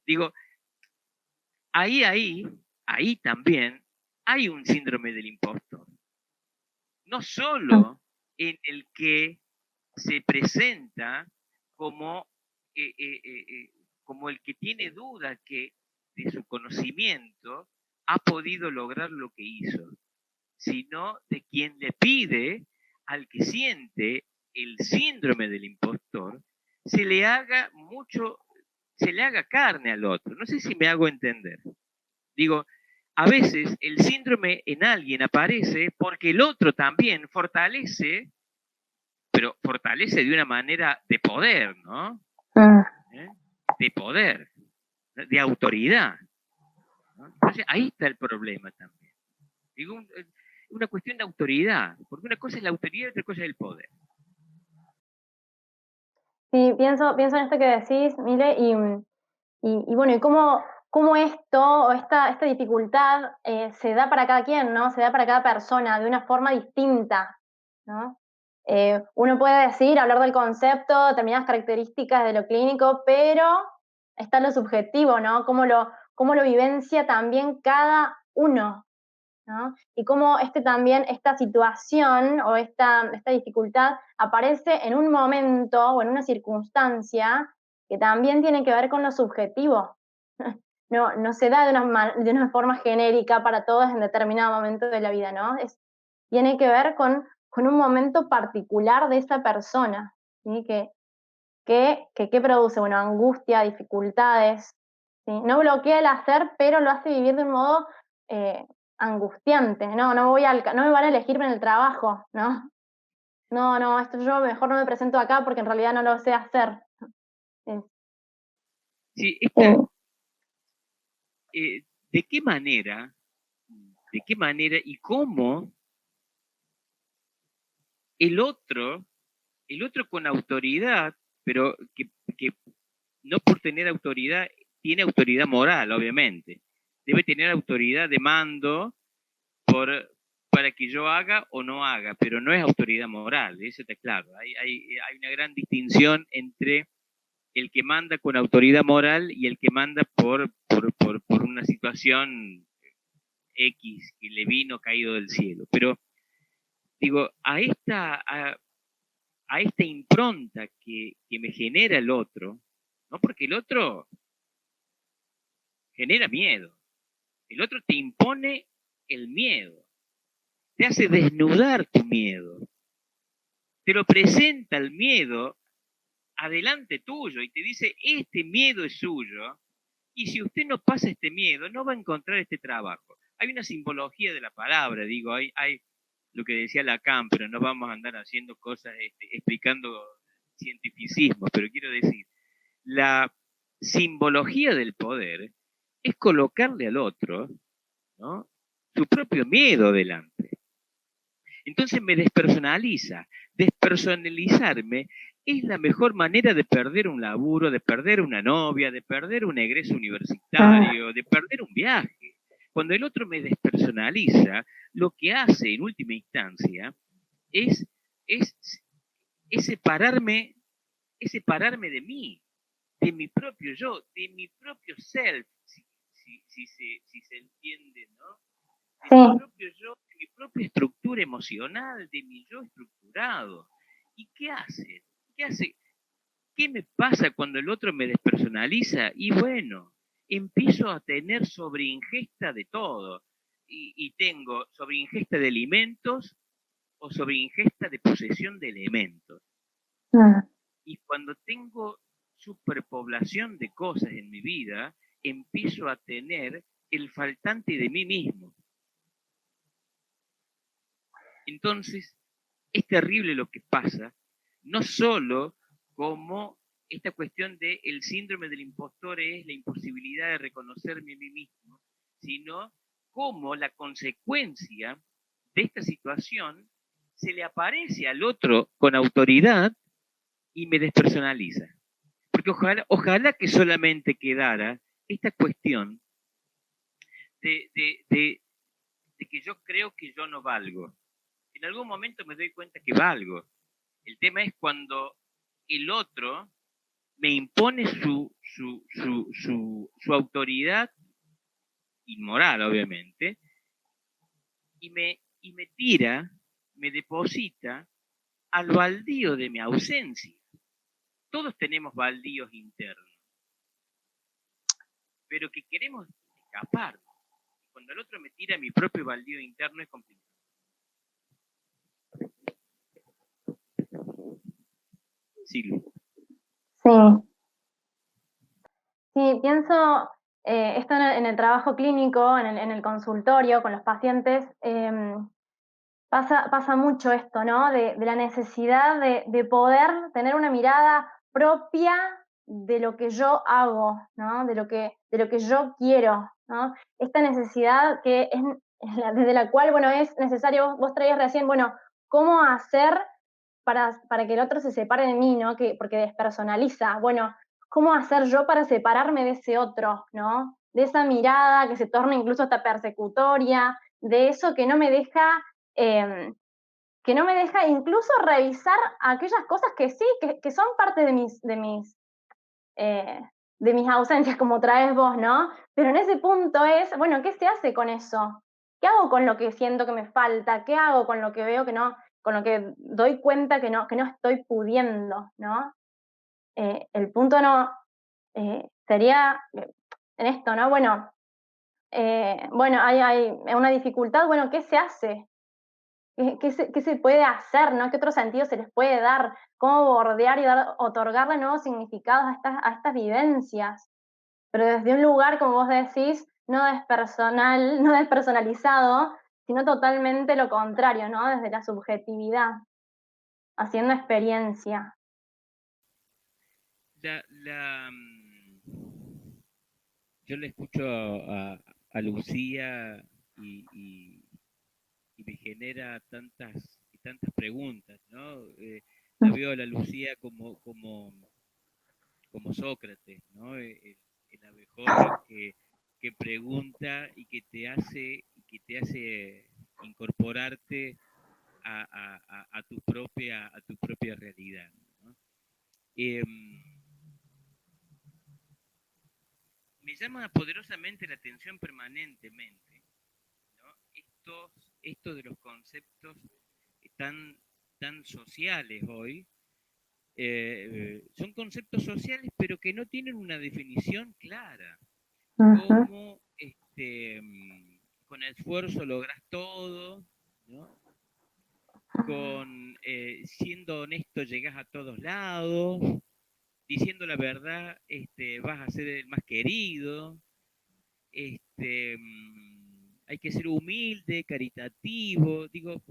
[SPEAKER 3] Digo, ahí también hay un síndrome del impostor. No solo en el que se presenta como, como el que tiene duda que de su conocimiento ha podido lograr lo que hizo, sino de quien le pide al que siente el síndrome del impostor, se le haga carne al otro. No sé si me hago entender. Digo, a veces el síndrome en alguien aparece porque el otro también fortalece, pero fortalece de una manera de poder, ¿no? De poder, de autoridad, ¿no? Entonces ahí está el problema también. Digo, una cuestión de autoridad, porque una cosa es la autoridad y otra cosa es el poder.
[SPEAKER 2] Sí, pienso en esto que decís, Mile, y bueno, y cómo esto o esta dificultad se da para cada quien, ¿no? Se da para cada persona de una forma distinta, ¿no? Uno puede decir, hablar del concepto, determinadas características de lo clínico, pero está lo subjetivo, ¿no? Cómo lo vivencia también cada uno, ¿no? Y cómo esta situación o esta dificultad aparece en un momento o en una circunstancia que también tiene que ver con lo subjetivo. No se da de una forma genérica para todos en determinado momento de la vida, ¿no? Tiene que ver con un momento particular de esa persona, ¿sí? ¿Qué produce? Bueno, angustia, dificultades, ¿sí? No bloquea el hacer, pero lo hace vivir de un modo angustiante. No me van a elegirme en el trabajo, ¿no? No, esto yo mejor no me presento acá porque en realidad no lo sé hacer.
[SPEAKER 3] Sí, ¿de qué manera y cómo el otro con autoridad, pero que no por tener autoridad, tiene autoridad moral, obviamente. Debe tener autoridad de mando para que yo haga o no haga, pero no es autoridad moral, eso está claro. Hay una gran distinción entre el que manda con autoridad moral y el que manda por una situación X que le vino caído del cielo. Pero digo, a esta impronta que me genera el otro, ¿no? Porque el otro genera miedo. El otro te impone el miedo. Te hace desnudar tu miedo. Te lo presenta el miedo adelante tuyo y te dice, este miedo es suyo. Y si usted no pasa este miedo, no va a encontrar este trabajo. Hay una simbología de la palabra, digo, hay lo que decía Lacan, pero no vamos a andar haciendo cosas, explicando cientificismo, pero quiero decir, la simbología del poder es colocarle al otro, ¿no?, su propio miedo delante. Entonces me despersonaliza. Despersonalizarme es la mejor manera de perder un laburo, de perder una novia, de perder un egreso universitario, de perder un viaje. Cuando el otro me despersonaliza, lo que hace en última instancia es separarme de mí, de mi propio yo, de mi propio self, si se entiende, ¿no? De mi propio yo, de mi propia estructura emocional, de mi yo estructurado. ¿Y qué hace? ¿Qué me pasa cuando el otro me despersonaliza? Y bueno, empiezo a tener sobreingesta de todo. Y tengo sobreingesta de alimentos o sobreingesta de posesión de elementos. Y cuando tengo superpoblación de cosas en mi vida, empiezo a tener el faltante de mí mismo. Entonces, es terrible lo que pasa, no solo como esta cuestión del síndrome del impostor es la imposibilidad de reconocerme a mí mismo, sino como la consecuencia de esta situación se le aparece al otro con autoridad y me despersonaliza. Porque ojalá que solamente quedara esta cuestión de que yo creo que yo no valgo. En algún momento me doy cuenta que valgo. El tema es cuando el otro me impone su autoridad inmoral obviamente, y me tira, me deposita al baldío de mi ausencia. Todos tenemos baldíos internos, pero que queremos escapar. Cuando el otro me tira a mi propio baldío interno es complicado. Sí, Lu.
[SPEAKER 2] Sí, sí, pienso esto en el trabajo clínico, en el consultorio con los pacientes. Pasa mucho esto, ¿no? De la necesidad de poder tener una mirada propia de lo que yo hago, ¿no? De lo que yo quiero, ¿no? Esta necesidad que es desde la cual, bueno, es necesario, vos traías recién, bueno, cómo hacer para que el otro se separe de mí, ¿no? Porque despersonaliza. Bueno, ¿cómo hacer yo para separarme de ese otro, ¿no? De esa mirada que se torna incluso hasta persecutoria, de eso eh, que no me deja incluso revisar aquellas cosas que sí, que son parte eh, de mis ausencias, como traes vos, ¿no? Pero en ese punto es, bueno, ¿qué se hace con eso? ¿Qué hago con lo que siento que me falta? ¿Qué hago con lo que veo que no, con lo que doy cuenta que no estoy pudiendo, ¿no? El punto no sería en esto, ¿no? Bueno, bueno, hay una dificultad, bueno, ¿qué se hace? ¿Qué se puede hacer, ¿no? ¿Qué otro sentido se les puede dar? ¿Cómo bordear y otorgarle nuevos significados a estas vivencias? Pero desde un lugar, como vos decís, no despersonal, no despersonalizado, sino totalmente lo contrario, ¿no? Desde la subjetividad, haciendo experiencia.
[SPEAKER 3] Yo le escucho a Lucía y me genera tantas preguntas, ¿no? La veo a la Lucía como Sócrates, ¿no? El abejorro que pregunta y que te hace incorporarte a tu propia realidad, ¿no? Me llama poderosamente la atención permanentemente, ¿no? Esto de los conceptos tan, tan sociales hoy, son conceptos sociales pero que no tienen una definición clara. Cómo con esfuerzo logras todo, ¿no? Siendo honesto llegas a todos lados, diciendo la verdad vas a ser el más querido, hay que ser humilde, caritativo, digo,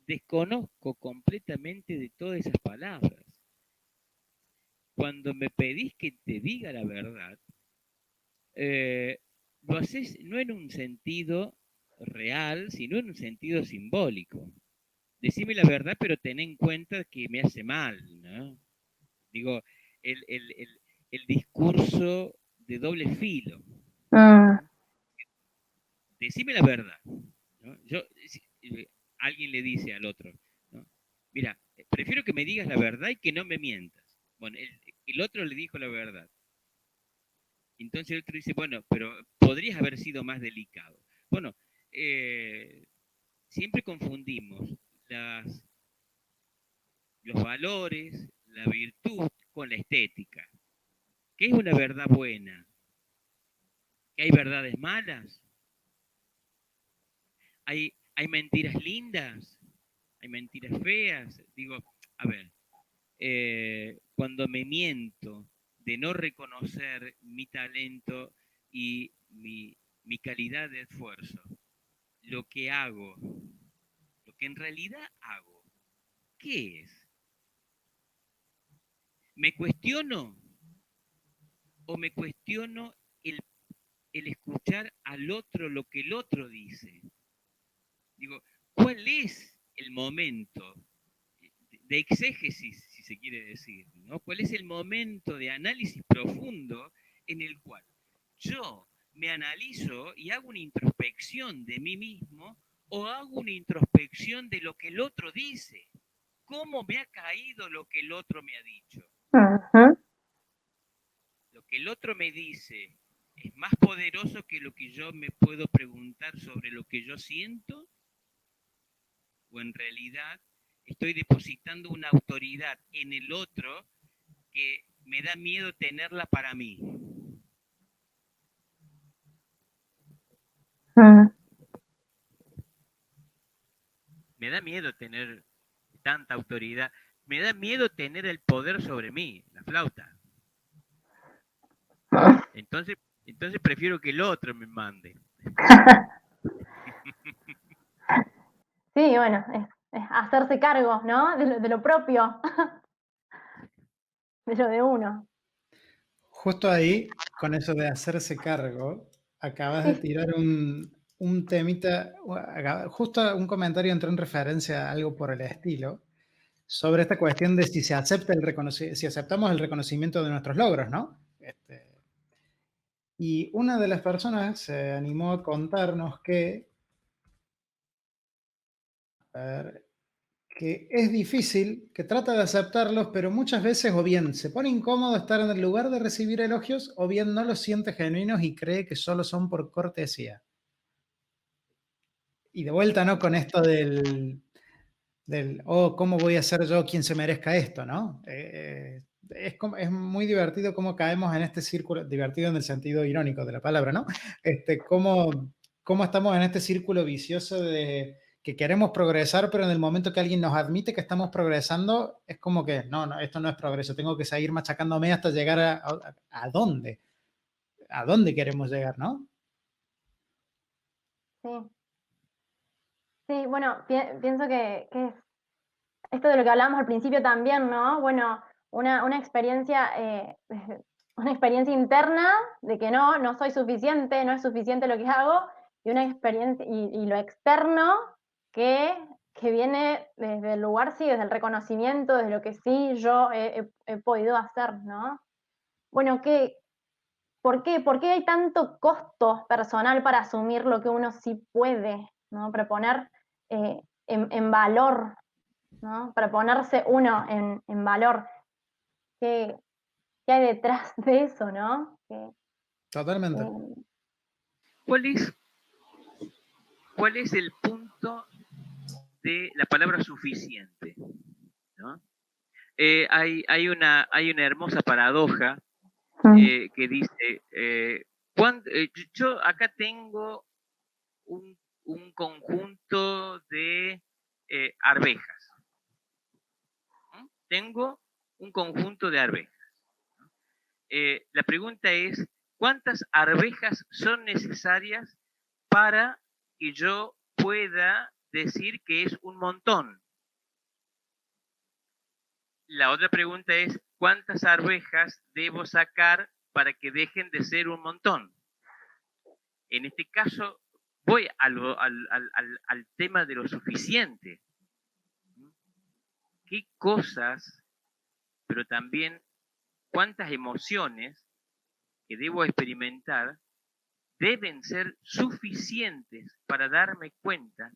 [SPEAKER 3] desconozco completamente de todas esas palabras. Cuando me pedís que te diga la verdad, lo haces no en un sentido real, sino en un sentido simbólico. Decime la verdad, pero ten en cuenta que me hace mal, ¿no? Digo, el, el, el, el discurso de doble filo, ¿no? Decime la verdad, ¿no? Alguien le dice al otro, ¿no? Mira, prefiero que me digas la verdad y que no me mientas. Bueno, el otro le dijo la verdad. Entonces el otro dice, bueno, pero podrías haber sido más delicado. Bueno, siempre confundimos los valores, la virtud con la estética. ¿Qué es una verdad buena? ¿Que hay verdades malas? ¿Hay mentiras lindas? ¿Hay mentiras feas? Digo, a ver, cuando me miento de no reconocer mi talento y mi calidad de esfuerzo, lo que hago, lo que en realidad hago, ¿qué es? ¿Me cuestiono o me cuestiono el escuchar al otro lo que el otro dice? Digo, ¿cuál es el momento de exégesis, si se quiere decir, ¿no? ¿Cuál es el momento de análisis profundo en el cual yo me analizo y hago una introspección de mí mismo o hago una introspección de lo que el otro dice? ¿Cómo me ha caído lo que el otro me ha dicho?
[SPEAKER 2] Uh-huh.
[SPEAKER 3] Lo que el otro me dice es más poderoso que lo que yo me puedo preguntar sobre lo que yo siento, o en realidad estoy depositando una autoridad en el otro que me da miedo tenerla para mí. Me da miedo tener tanta autoridad. Me da miedo tener el poder sobre mí, la flauta. Entonces prefiero que el otro me mande.
[SPEAKER 2] Sí, bueno, es hacerse cargo, ¿no? De lo propio, de lo de uno.
[SPEAKER 1] Justo ahí, con eso de hacerse cargo, acabas de
[SPEAKER 2] Sí.
[SPEAKER 1] tirar un temita, justo un comentario entró en referencia a algo por el estilo, sobre esta cuestión de si se acepta si aceptamos el reconocimiento de nuestros logros, ¿no? Y una de las personas se animó a contarnos a ver, que es difícil, que trata de aceptarlos, pero muchas veces o bien se pone incómodo estar en el lugar de recibir elogios, o bien no los siente genuinos y cree que solo son por cortesía. Y de vuelta, ¿no? Con esto oh, ¿cómo voy a ser yo quien se merezca esto, ¿no? Es muy divertido cómo caemos en este círculo, divertido en el sentido irónico de la palabra, ¿no? Cómo estamos en este círculo vicioso de que queremos progresar, pero en el momento que alguien nos admite que estamos progresando, es como que, no, esto no es progreso, tengo que seguir machacándome hasta llegar a dónde, a dónde queremos llegar, ¿no?
[SPEAKER 2] Sí. Sí, bueno, pienso que es esto de lo que hablábamos al principio también, ¿no? Bueno, una experiencia, una experiencia interna de que no soy suficiente, no es suficiente lo que hago, y una experiencia, y lo externo que, que viene desde el lugar, sí, desde el reconocimiento, desde lo que sí yo he podido hacer, ¿no? Bueno, ¿por qué? ¿Por qué hay tanto costo personal para asumir lo que uno sí puede, ¿no? Para poner en valor, ¿no? Para ponerse uno en valor. ¿Qué, qué hay detrás de eso, no?
[SPEAKER 1] Totalmente.
[SPEAKER 3] ¿Cuál es el punto de la palabra suficiente? ¿No? Hay una hermosa paradoja que dice, yo acá tengo un conjunto de arvejas. Tengo un conjunto de arvejas. La pregunta es, ¿cuántas arvejas son necesarias para que yo pueda decir que es un montón? La otra pregunta es, ¿cuántas arvejas debo sacar para que dejen de ser un montón? En este caso, voy al tema de lo suficiente. ¿Qué cosas, pero también cuántas emociones que debo experimentar deben ser suficientes para darme cuenta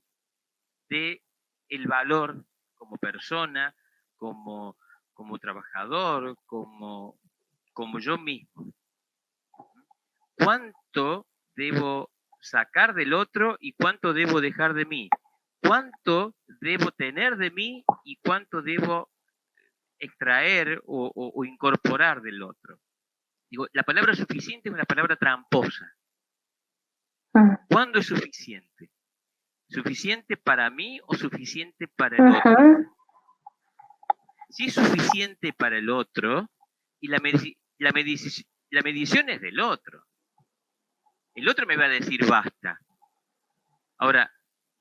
[SPEAKER 3] de el valor como persona, como trabajador, como yo mismo? ¿Cuánto debo sacar del otro y cuánto debo dejar de mí? ¿Cuánto debo tener de mí y cuánto debo extraer o incorporar del otro? Digo, la palabra suficiente es una palabra tramposa. ¿Cuándo es suficiente? ¿Suficiente para mí o suficiente para el otro? Si es suficiente para el otro, y la medición es del otro. El otro me va a decir basta. Ahora,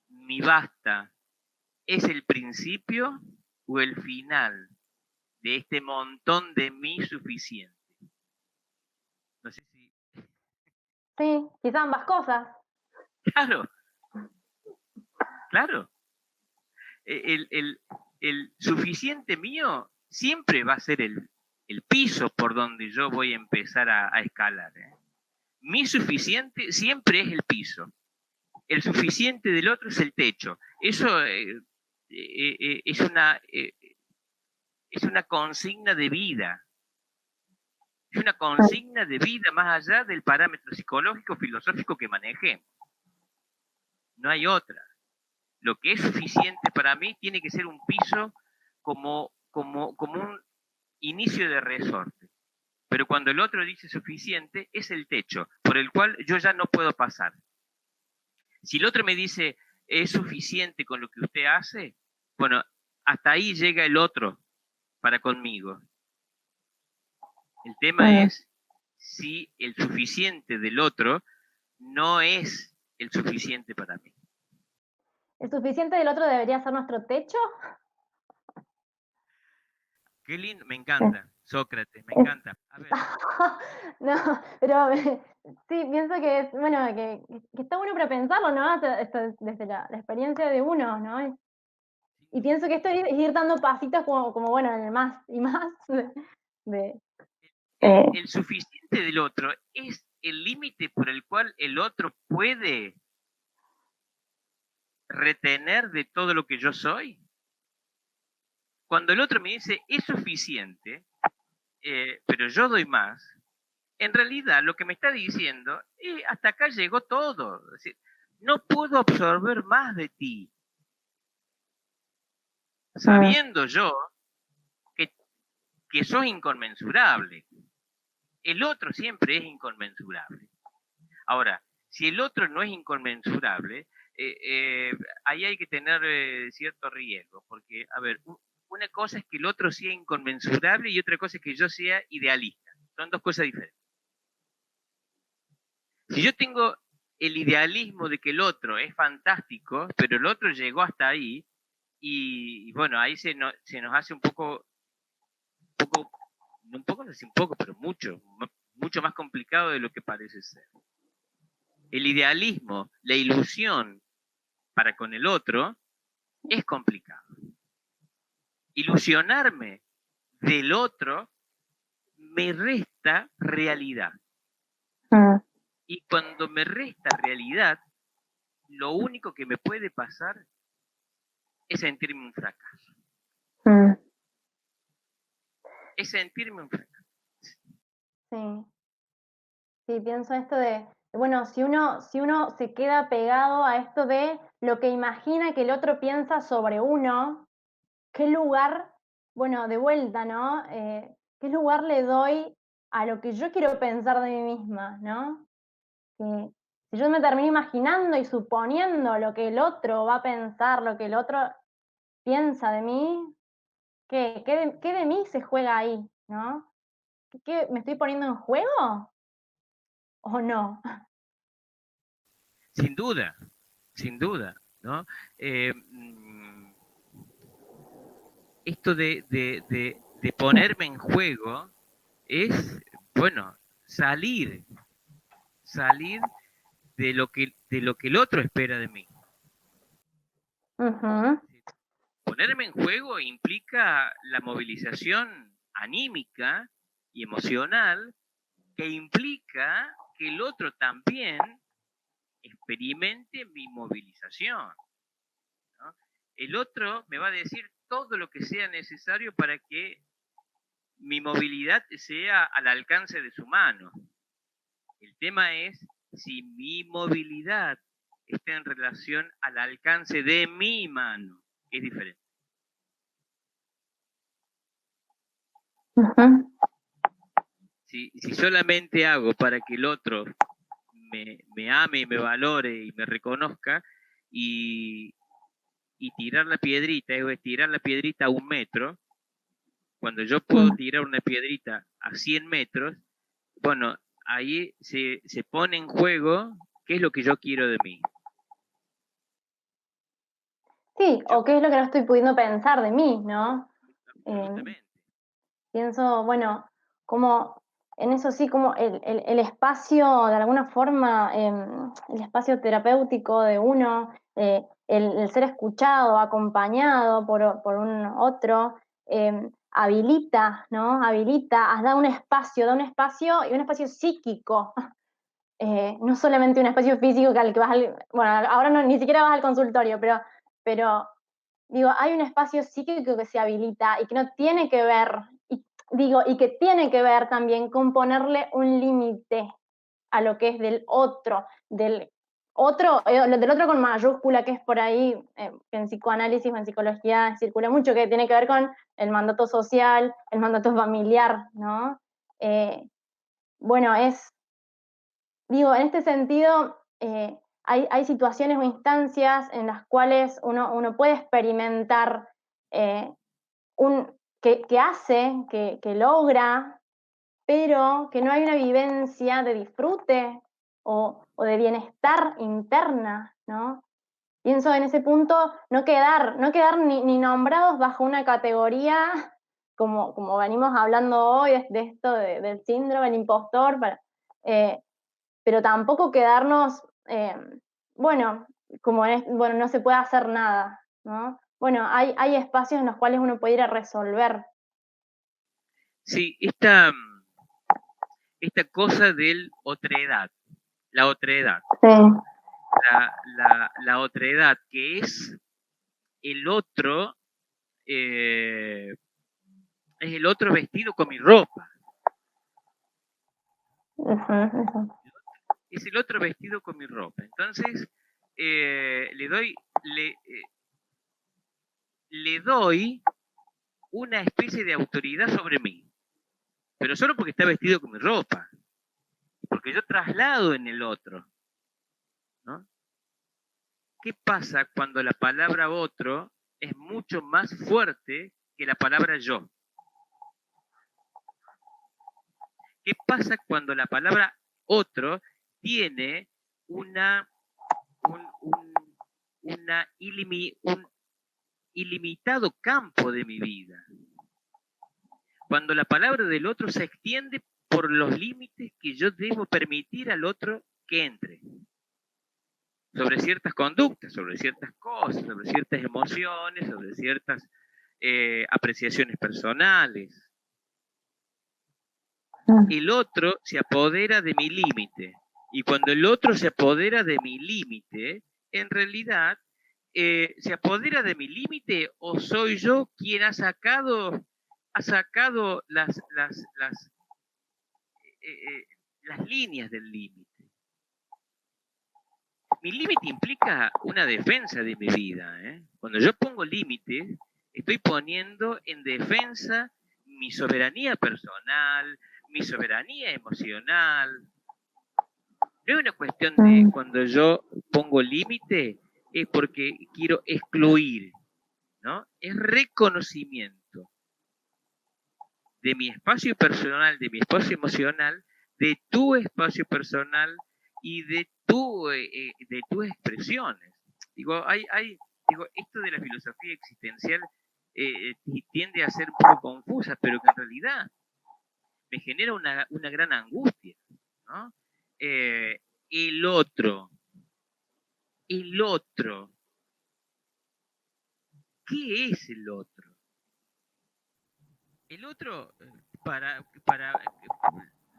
[SPEAKER 3] ¿mi basta es el principio o el final de este montón de mí suficiente? No sé si...
[SPEAKER 2] Sí, quizás ambas cosas.
[SPEAKER 3] Claro. El suficiente mío siempre va a ser el piso por donde yo voy a empezar a escalar. Mi suficiente siempre es el piso. El suficiente del otro es el techo. Eso es una consigna de vida. Es una consigna de vida más allá del parámetro psicológico, filosófico que maneje. No hay otra. Lo que es suficiente para mí tiene que ser un piso como un inicio de resorte. Pero cuando el otro dice suficiente, es el techo por el cual yo ya no puedo pasar. Si el otro me dice, es suficiente con lo que usted hace, bueno, hasta ahí llega el otro para conmigo. El tema es si el suficiente del otro no es el suficiente para mí.
[SPEAKER 2] ¿El suficiente del otro debería ser nuestro techo?
[SPEAKER 3] Qué lindo, me encanta, Sócrates, me encanta. A ver.
[SPEAKER 2] No, pero sí, pienso que es, bueno, que está bueno para pensarlo, ¿no? Desde la experiencia de uno, ¿no? Y pienso que esto es ir dando pasitos como bueno, en el más y más de
[SPEAKER 3] el suficiente del otro es el límite por el cual el otro puede retener de todo lo que yo soy. Cuando el otro me dice, es suficiente, pero yo doy más, en realidad lo que me está diciendo, hasta acá llegó todo. Es decir, no puedo absorber más de ti. Sabiendo yo que sos inconmensurable. El otro siempre es inconmensurable. Ahora, si el otro no es inconmensurable, ahí hay que tener cierto riesgo, porque, a ver, una cosa es que el otro sea inconmensurable y otra cosa es que yo sea idealista. Son dos cosas diferentes. Si yo tengo el idealismo de que el otro es fantástico, pero el otro llegó hasta ahí, y bueno, ahí se nos hace pero mucho más complicado de lo que parece ser. El idealismo, la ilusión para con el otro es complicado. Ilusionarme del otro me resta realidad. Y cuando me resta realidad, lo único que me puede pasar es sentirme un fracaso. Es sentirme un fracaso.
[SPEAKER 2] Sí. Sí, pienso esto de, bueno, si uno se queda pegado a esto de lo que imagina que el otro piensa sobre uno, ¿qué lugar, bueno, de vuelta, ¿no? ¿Qué lugar le doy a lo que yo quiero pensar de mí misma, ¿no? Si yo me termino imaginando y suponiendo lo que el otro va a pensar, lo que el otro piensa de mí, ¿qué de mí se juega ahí, ¿no? ¿Qué me estoy poniendo en juego? ¿O no?
[SPEAKER 3] Sin duda, ¿no? Esto de ponerme en juego es, bueno, salir de lo que el otro espera de mí. Ponerme en juego implica la movilización anímica y emocional que implica que el otro también experimente mi movilización, ¿no? El otro me va a decir todo lo que sea necesario para que mi movilidad sea al alcance de su mano. El tema es si mi movilidad está en relación al alcance de mi mano, que es diferente. Si solamente hago para que el otro me ame y me valore y me reconozca y tirar la piedrita, es tirar la piedrita a 1 metro, cuando yo puedo tirar una piedrita a 100 metros, bueno, ahí se pone en juego qué es lo que yo quiero de mí.
[SPEAKER 2] Sí, o qué es lo que no estoy pudiendo pensar de mí, ¿no? Pienso, bueno, como en eso sí, como el espacio, de alguna forma, el espacio terapéutico de uno, el ser escuchado, acompañado por un otro, habilita, ¿no? Habilita, da un espacio y un espacio psíquico. No solamente un espacio físico al que vas bueno, ahora no, ni siquiera vas al consultorio, pero digo, hay un espacio psíquico que se habilita y que no tiene que ver, y digo, y que tiene que ver también con ponerle un límite a lo que es del otro del otro con mayúscula, que es por ahí, en psicoanálisis o en psicología circula mucho, que tiene que ver con el mandato social, el mandato familiar, ¿no? Bueno, digo, en este sentido, hay situaciones o instancias en las cuales uno puede experimentar que hace, que logra, pero que no hay una vivencia de disfrute o de bienestar interna, ¿no? Pienso en ese punto no quedar ni nombrados bajo una categoría como venimos hablando hoy de esto del síndrome del impostor, eh, pero tampoco quedarnos, bueno, bueno, no se puede hacer nada, ¿no? Bueno, hay espacios en los cuales uno puede ir a resolver.
[SPEAKER 3] Sí, esta cosa del otredad, la otredad.
[SPEAKER 2] Sí.
[SPEAKER 3] La otredad, que es el otro, es el otro vestido con mi ropa. Es el otro vestido con mi ropa. Entonces, le doy una especie de autoridad sobre mí, pero solo porque está vestido con mi ropa, porque yo traslado en el otro, ¿no? ¿Qué pasa cuando la palabra otro es mucho más fuerte que la palabra yo? ¿Qué pasa cuando la palabra otro tiene un ilimitado campo de mi vida? Cuando la palabra del otro se extiende por los límites que yo debo permitir al otro que entre. Sobre ciertas conductas, sobre ciertas cosas, sobre ciertas emociones, sobre ciertas apreciaciones personales. El otro se apodera de mi límite. Y cuando el otro se apodera de mi límite, en realidad, ¿se apodera de mi límite o soy yo quien ha sacado las líneas del límite? Mi límite implica una defensa de mi vida. Cuando yo pongo límites, estoy poniendo en defensa mi soberanía personal, mi soberanía emocional. No es una cuestión de cuando yo pongo límite, es porque quiero excluir, ¿no? Es reconocimiento de mi espacio personal, de mi espacio emocional, de tu espacio personal y de tus expresiones. Digo, esto de la filosofía existencial tiende a ser un poco confusa, pero que en realidad me genera una gran angustia, ¿no? El otro. ¿Qué es el otro? El otro, para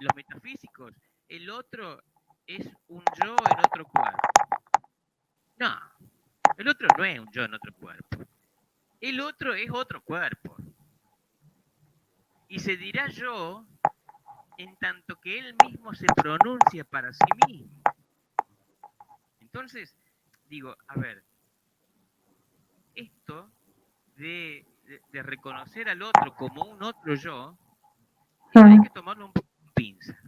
[SPEAKER 3] los metafísicos, el otro es un yo en otro cuerpo. No, el otro no es un yo en otro cuerpo. El otro es otro cuerpo. Y se dirá yo en tanto que él mismo se pronuncia para sí mismo. Entonces, digo, a ver, esto de reconocer al otro como un otro yo, hay que tomarlo un poco con pinzas.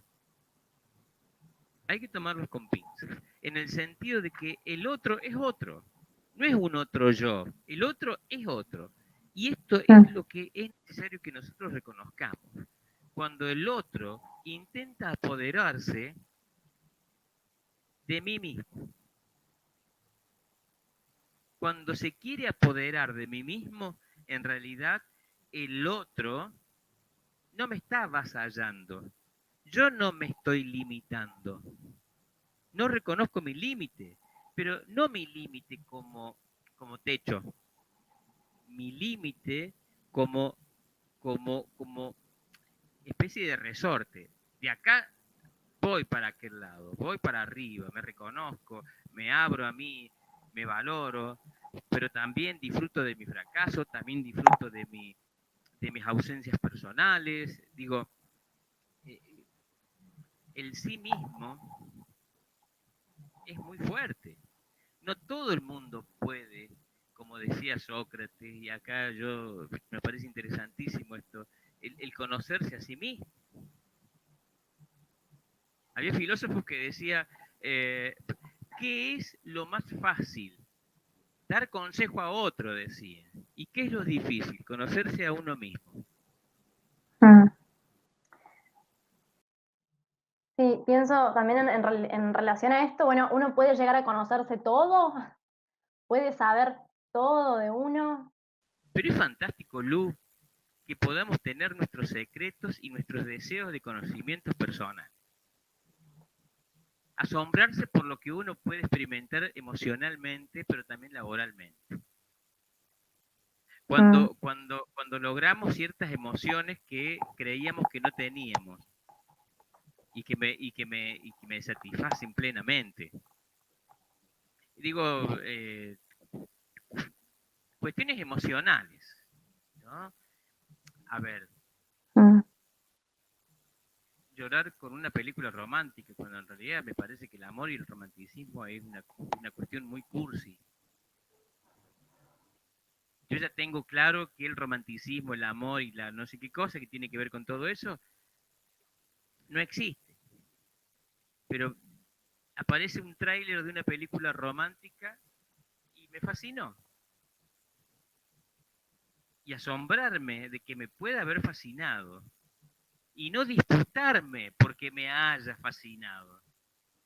[SPEAKER 3] Hay que tomarlo con pinzas. En el sentido de que el otro es otro. No es un otro yo. El otro es otro. Y esto es lo que es necesario que nosotros reconozcamos. Cuando el otro intenta apoderarse de mí mismo. Cuando se quiere apoderar de mí mismo, en realidad el otro no me está avasallando. Yo no me estoy limitando. No reconozco mi límite, pero no mi límite como techo. Mi límite como especie de resorte. De acá voy para aquel lado, voy para arriba, me reconozco, me abro a mí, me valoro, pero también disfruto de mi fracaso, también disfruto de de mis ausencias personales. Digo, el sí mismo es muy fuerte. No todo el mundo puede, como decía Sócrates, y acá me parece interesantísimo esto, el conocerse a sí mismo. Había filósofos que decían, ¿qué es lo más fácil? Dar consejo a otro, decía. ¿Y qué es lo difícil? Conocerse a uno mismo.
[SPEAKER 2] Mm. Sí, pienso también en relación a esto, bueno, uno puede llegar a conocerse todo, puede saber todo de uno.
[SPEAKER 3] Pero es fantástico, Lu, que podamos tener nuestros secretos y nuestros deseos de conocimiento personal. Asombrarse por lo que uno puede experimentar emocionalmente, pero también laboralmente.
[SPEAKER 2] Mm.
[SPEAKER 3] Cuando logramos ciertas emociones que creíamos que no teníamos y que me satisfacen plenamente. Digo, cuestiones emocionales, ¿no? A ver,
[SPEAKER 2] Mm.
[SPEAKER 3] llorar con una película romántica, cuando en realidad me parece que el amor y el romanticismo es una cuestión muy cursi. Yo ya tengo claro que el romanticismo, el amor y la no sé qué cosa que tiene que ver con todo eso, no existe. Pero aparece un tráiler de una película romántica y me fascinó. Y asombrarme de que me pueda haber fascinado y no disfrutarme porque me haya fascinado.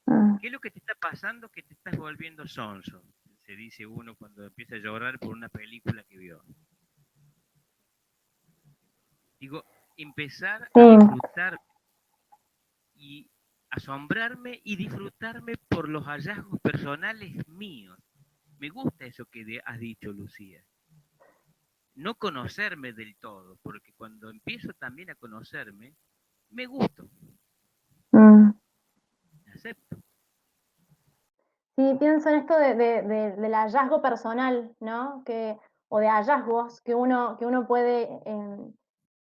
[SPEAKER 2] Mm.
[SPEAKER 3] ¿Qué es lo que te está pasando que te estás volviendo sonso? Se dice uno cuando empieza a llorar por una película que vio. Digo, empezar
[SPEAKER 2] Sí,
[SPEAKER 3] a disfrutar y asombrarme y disfrutarme por los hallazgos personales míos. Me gusta eso que has dicho, Lucía. No conocerme del todo, porque cuando empiezo también a conocerme, me gusto,
[SPEAKER 2] mm.
[SPEAKER 3] me acepto.
[SPEAKER 2] Sí, pienso en esto del hallazgo personal, ¿no? O de hallazgos que uno puede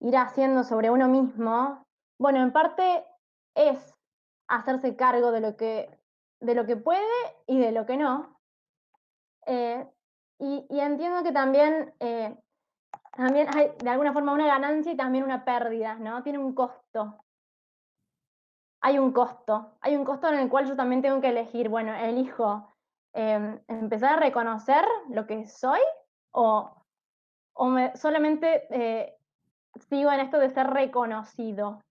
[SPEAKER 2] ir haciendo sobre uno mismo. Bueno, en parte es hacerse cargo de lo que puede y de lo que no. Eh, y entiendo que también hay de alguna forma una ganancia y también una pérdida, ¿no? Tiene un costo. Hay un costo en el cual yo también tengo que elegir, bueno, elijo empezar a reconocer lo que soy o, solamente sigo en esto de ser reconocido.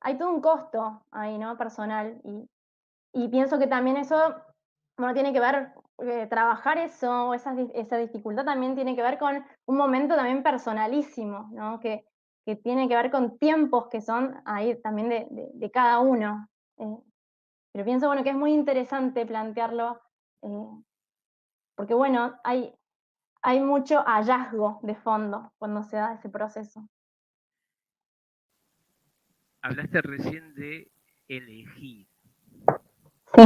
[SPEAKER 2] Hay todo un costo ahí, ¿no? Personal. Y pienso que también eso, bueno, tiene que ver, trabajar eso, esa dificultad también tiene que ver con un momento también personalísimo, ¿no? Que tiene que ver con tiempos que son ahí también de cada uno. Eh, pero pienso, bueno, que es muy interesante plantearlo, eh, porque bueno, hay mucho hallazgo de fondo cuando se da ese proceso.
[SPEAKER 3] Hablaste recién de elegir,
[SPEAKER 2] Sí.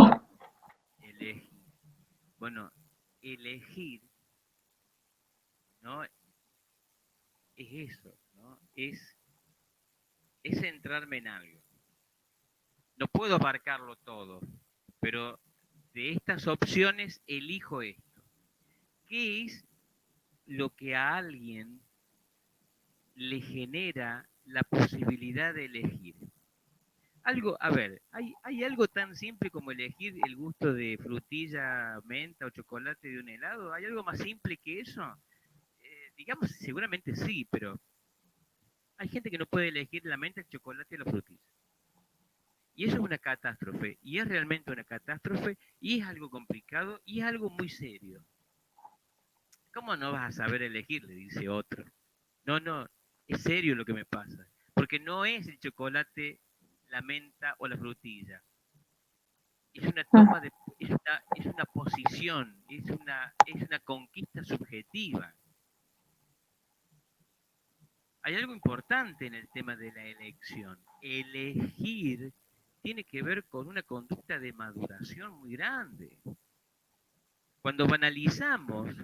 [SPEAKER 3] elegir. Bueno, elegir, ¿no? Es eso, ¿no? Es centrarme en algo. No puedo abarcarlo todo, pero de estas opciones elijo esto. ¿Qué es lo que a alguien le genera la posibilidad de elegir? Algo, a ver, hay algo tan simple como elegir el gusto de frutilla, menta o chocolate de un helado. ¿Hay algo más simple que eso? Digamos, seguramente sí, pero hay gente que no puede elegir la menta, el chocolate o la frutilla. Y eso es una catástrofe, y es realmente una catástrofe, y es algo complicado, y es algo muy serio. ¿Cómo no vas a saber elegir? Le dice otro. No, no, es serio lo que me pasa. Porque no es el chocolate, la menta o la frutilla. Es una toma de, es una posición, es una conquista subjetiva. Hay algo importante en el tema de la elección. Elegir tiene que ver con una conducta de maduración muy grande. Cuando banalizamos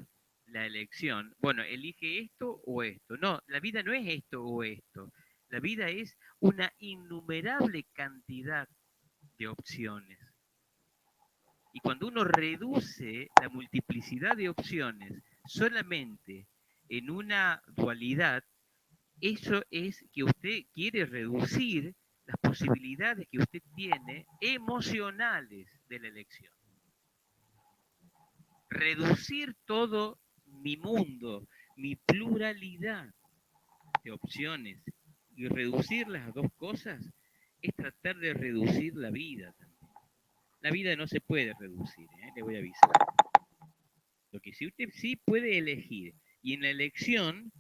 [SPEAKER 3] la elección, bueno, elige esto o esto. No, la vida no es esto o esto. La vida es una innumerable cantidad de opciones. Y cuando uno reduce la multiplicidad de opciones solamente en una dualidad, eso es que usted quiere reducir las posibilidades que usted tiene emocionales de la elección. Reducir todo mi mundo, mi pluralidad de opciones y reducir las dos cosas es tratar de reducir la vida también. La vida no se puede reducir, le voy a avisar. Lo que sí usted sí puede elegir. Y en la elección,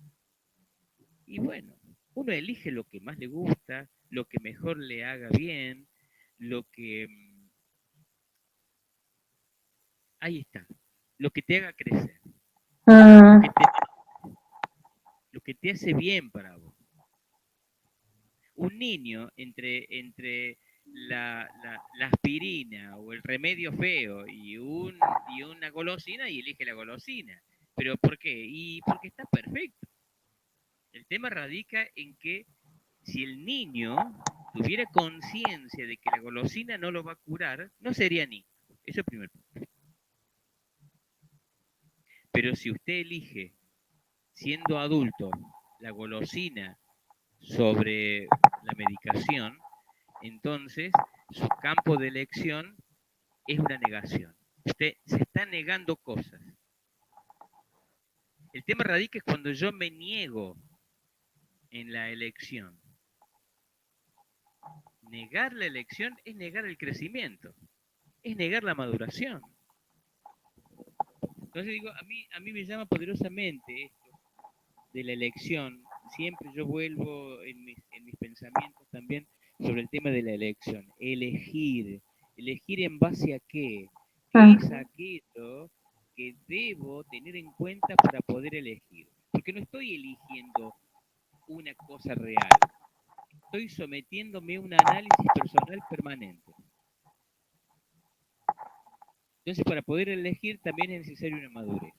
[SPEAKER 3] y bueno, uno elige lo que más le gusta, lo que mejor le haga bien, lo que... Ahí está, lo que te haga crecer, lo que te hace bien para vos. Un niño entre la aspirina o el remedio feo y una golosina y elige la golosina. ¿Pero por qué? Y porque está perfecto. El tema radica en que si el niño tuviera conciencia de que la golosina no lo va a curar, no sería niño. Eso es el primer punto. Pero si usted elige, siendo adulto, la golosina sobre la medicación, entonces su campo de elección es una negación. Usted se está negando cosas. El tema radica es cuando yo me niego en la elección. Negar la elección es negar el crecimiento, es negar la maduración. Entonces digo, a mí me llama poderosamente esto de la elección. Siempre yo vuelvo en mis pensamientos también sobre el tema de la elección. Elegir en base a qué. ¿Qué es aquello que debo tener en cuenta para poder elegir? Porque no estoy eligiendo una cosa real. Estoy sometiéndome a un análisis personal permanente. Entonces, para poder elegir también es necesaria una madurez.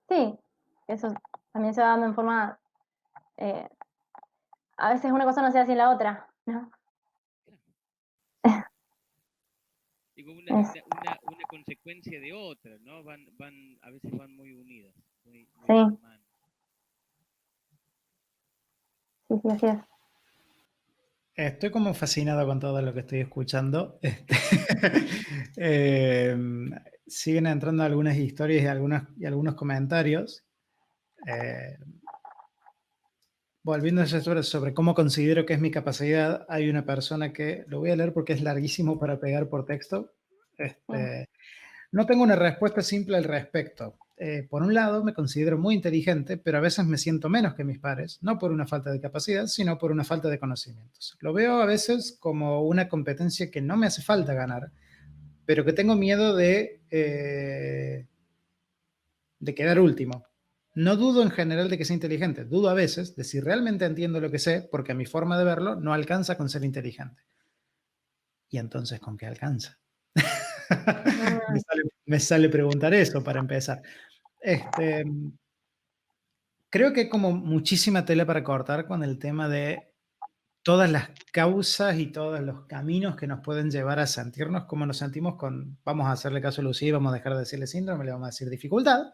[SPEAKER 2] Sí, eso también se va dando en forma... a veces una cosa no se hace sin la otra, ¿no?
[SPEAKER 3] Digo, una consecuencia de otra, ¿no? A veces van muy unidas, muy
[SPEAKER 2] Sí.
[SPEAKER 3] de la mano.
[SPEAKER 2] Sí, así es.
[SPEAKER 1] Estoy como fascinado con todo lo que estoy escuchando. Siguen entrando algunas historias y algunos comentarios. Volviendo sobre cómo considero que es mi capacidad, hay una persona que, lo voy a leer porque es larguísimo para pegar por texto. No tengo una respuesta simple al respecto. Por un lado, me considero muy inteligente, pero a veces me siento menos que mis pares, no por una falta de capacidad, sino por una falta de conocimientos. Lo veo a veces como una competencia que no me hace falta ganar, pero que tengo miedo de quedar último. No dudo en general de que sea inteligente, dudo a veces de si realmente entiendo lo que sé, porque a mi forma de verlo no alcanza con ser inteligente. ¿Y entonces con qué alcanza? me sale preguntar eso para empezar. Creo que hay como muchísima tela para cortar con el tema de todas las causas y todos los caminos que nos pueden llevar a sentirnos como nos sentimos con, vamos a hacerle caso a Lucía, vamos a dejar de decirle síndrome, le vamos a decir dificultad.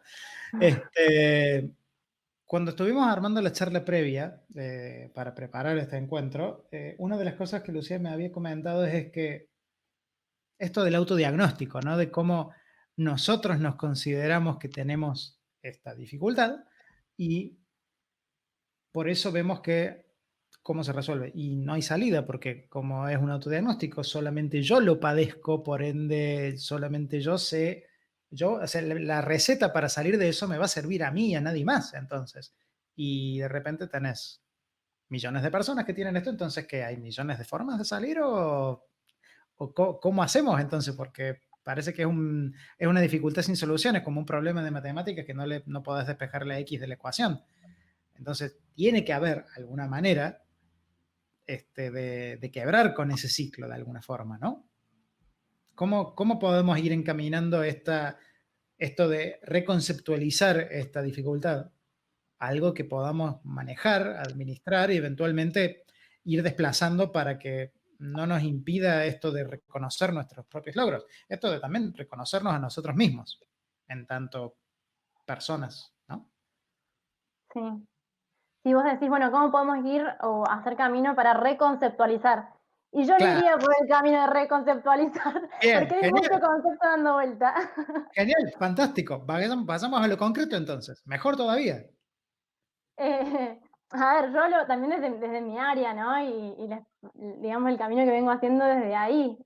[SPEAKER 1] Cuando estuvimos armando la charla previa para preparar este encuentro, una de las cosas que Lucía me había comentado es que esto del autodiagnóstico, ¿no? De cómo nosotros nos consideramos que tenemos esta dificultad y por eso vemos que cómo se resuelve. Y no hay salida, porque como es un autodiagnóstico, solamente yo lo padezco, por ende, solamente yo sé, o sea, la receta para salir de eso me va a servir a mí y a nadie más, entonces. Y de repente tenés millones de personas que tienen esto, entonces, ¿qué? ¿Hay millones de formas de salir o cómo hacemos entonces? Porque parece que es una dificultad sin solución, es como un problema de matemáticas que no podés despejar la X de la ecuación. Entonces, tiene que haber alguna manera de quebrar con ese ciclo de alguna forma, ¿no? ¿Cómo podemos ir encaminando esto de reconceptualizar esta dificultad? Algo que podamos manejar, administrar y eventualmente ir desplazando para que no nos impida esto de reconocer nuestros propios logros. Esto de también reconocernos a nosotros mismos, en tanto personas, ¿no?
[SPEAKER 2] Sí. Si vos decís, bueno, ¿cómo podemos ir o hacer camino para reconceptualizar? Y yo le
[SPEAKER 1] Claro.
[SPEAKER 2] iría por el camino de reconceptualizar,
[SPEAKER 1] Bien,
[SPEAKER 2] porque hay
[SPEAKER 1] genial.
[SPEAKER 2] mucho concepto dando vuelta.
[SPEAKER 1] Genial, fantástico. Pasamos a lo concreto entonces. Mejor todavía.
[SPEAKER 2] A ver, yo también desde mi área, ¿no? Digamos, el camino que vengo haciendo desde ahí.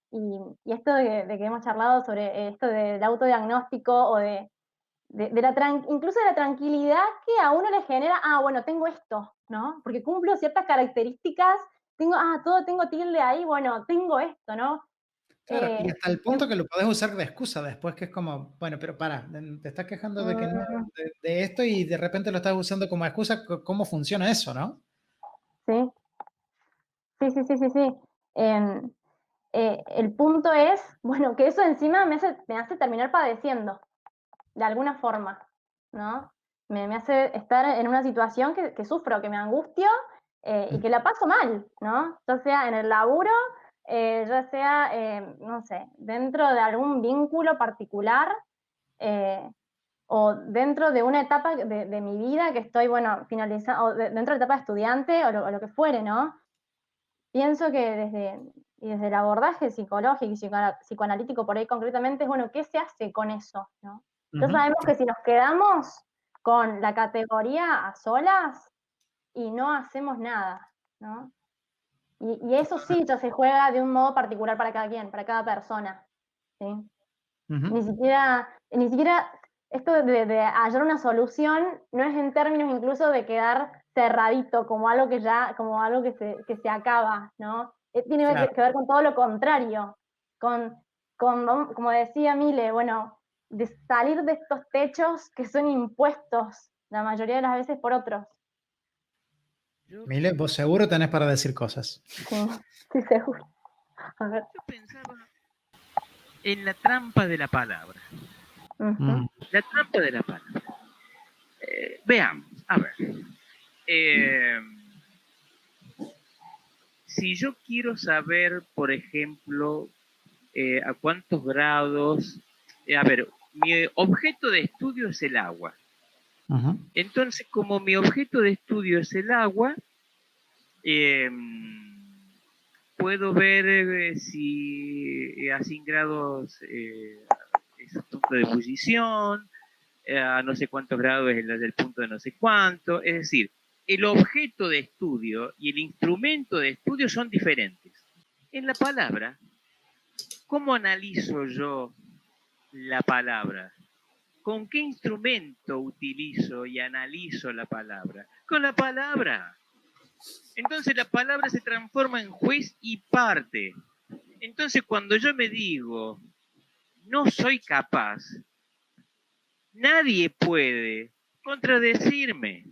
[SPEAKER 2] Y esto de que hemos charlado sobre esto del autodiagnóstico o incluso de la tranquilidad que a uno le genera, bueno, tengo esto, ¿no? Porque cumplo ciertas características, todo tengo tilde ahí, bueno, tengo esto, ¿no?
[SPEAKER 1] Claro, y hasta el
[SPEAKER 2] Em,
[SPEAKER 1] punto que lo podés usar de excusa después, que es como, bueno, pero te estás quejando de que no, de esto y de repente lo estás usando como excusa. ¿Cómo funciona eso, no?
[SPEAKER 2] sí, sí. Em, el punto es, bueno, que eso encima me hace terminar padeciendo, de alguna forma, ¿no? Me hace estar en una situación que sufro, que me angustio y que la paso mal, ¿no? Ya sea en el laburo, ya sea, no sé, dentro de algún vínculo particular eh, o dentro de una etapa de mi vida que estoy, bueno, finalizando, o dentro de la etapa de estudiante o lo que fuere, ¿no? Pienso que desde el abordaje psicológico y psicoanalítico por ahí concretamente es, bueno, ¿qué se hace con eso? ¿No? Ya sabemos que si nos quedamos con la categoría a solas y no hacemos nada, ¿no? Y eso sí ya se juega de un modo particular para cada quien, para cada persona, ¿sí? Ni siquiera esto de hallar una solución no es en términos incluso de quedar cerradito como algo como algo que se acaba, ¿no? Tiene
[SPEAKER 1] Claro,
[SPEAKER 2] que ver con todo lo contrario, con, como decía Mile, bueno, de salir de estos techos que son impuestos la mayoría de las veces por otros.
[SPEAKER 3] Yo,
[SPEAKER 1] Mile, vos seguro tenés para decir cosas.
[SPEAKER 2] Sí, sí, seguro. A ver.
[SPEAKER 3] yo pensaba en la trampa de la palabra.
[SPEAKER 2] Uh-huh.
[SPEAKER 3] La trampa de la palabra. Veamos, a ver. Si yo quiero saber, por ejemplo, a cuántos grados, a ver, mi objeto de estudio es el agua. Entonces, como mi objeto de estudio es el agua, puedo ver si a 100 grados es el punto de ebullición, a no sé cuántos grados es el punto de no sé cuánto. Es decir, el objeto de estudio y el instrumento de estudio son diferentes. En la palabra, ¿cómo analizo yo la palabra? ¿Con qué instrumento utilizo y analizo la palabra? Con la palabra. Entonces la palabra se transforma en juez y parte. Entonces cuando yo me digo, no soy capaz, nadie puede contradecirme,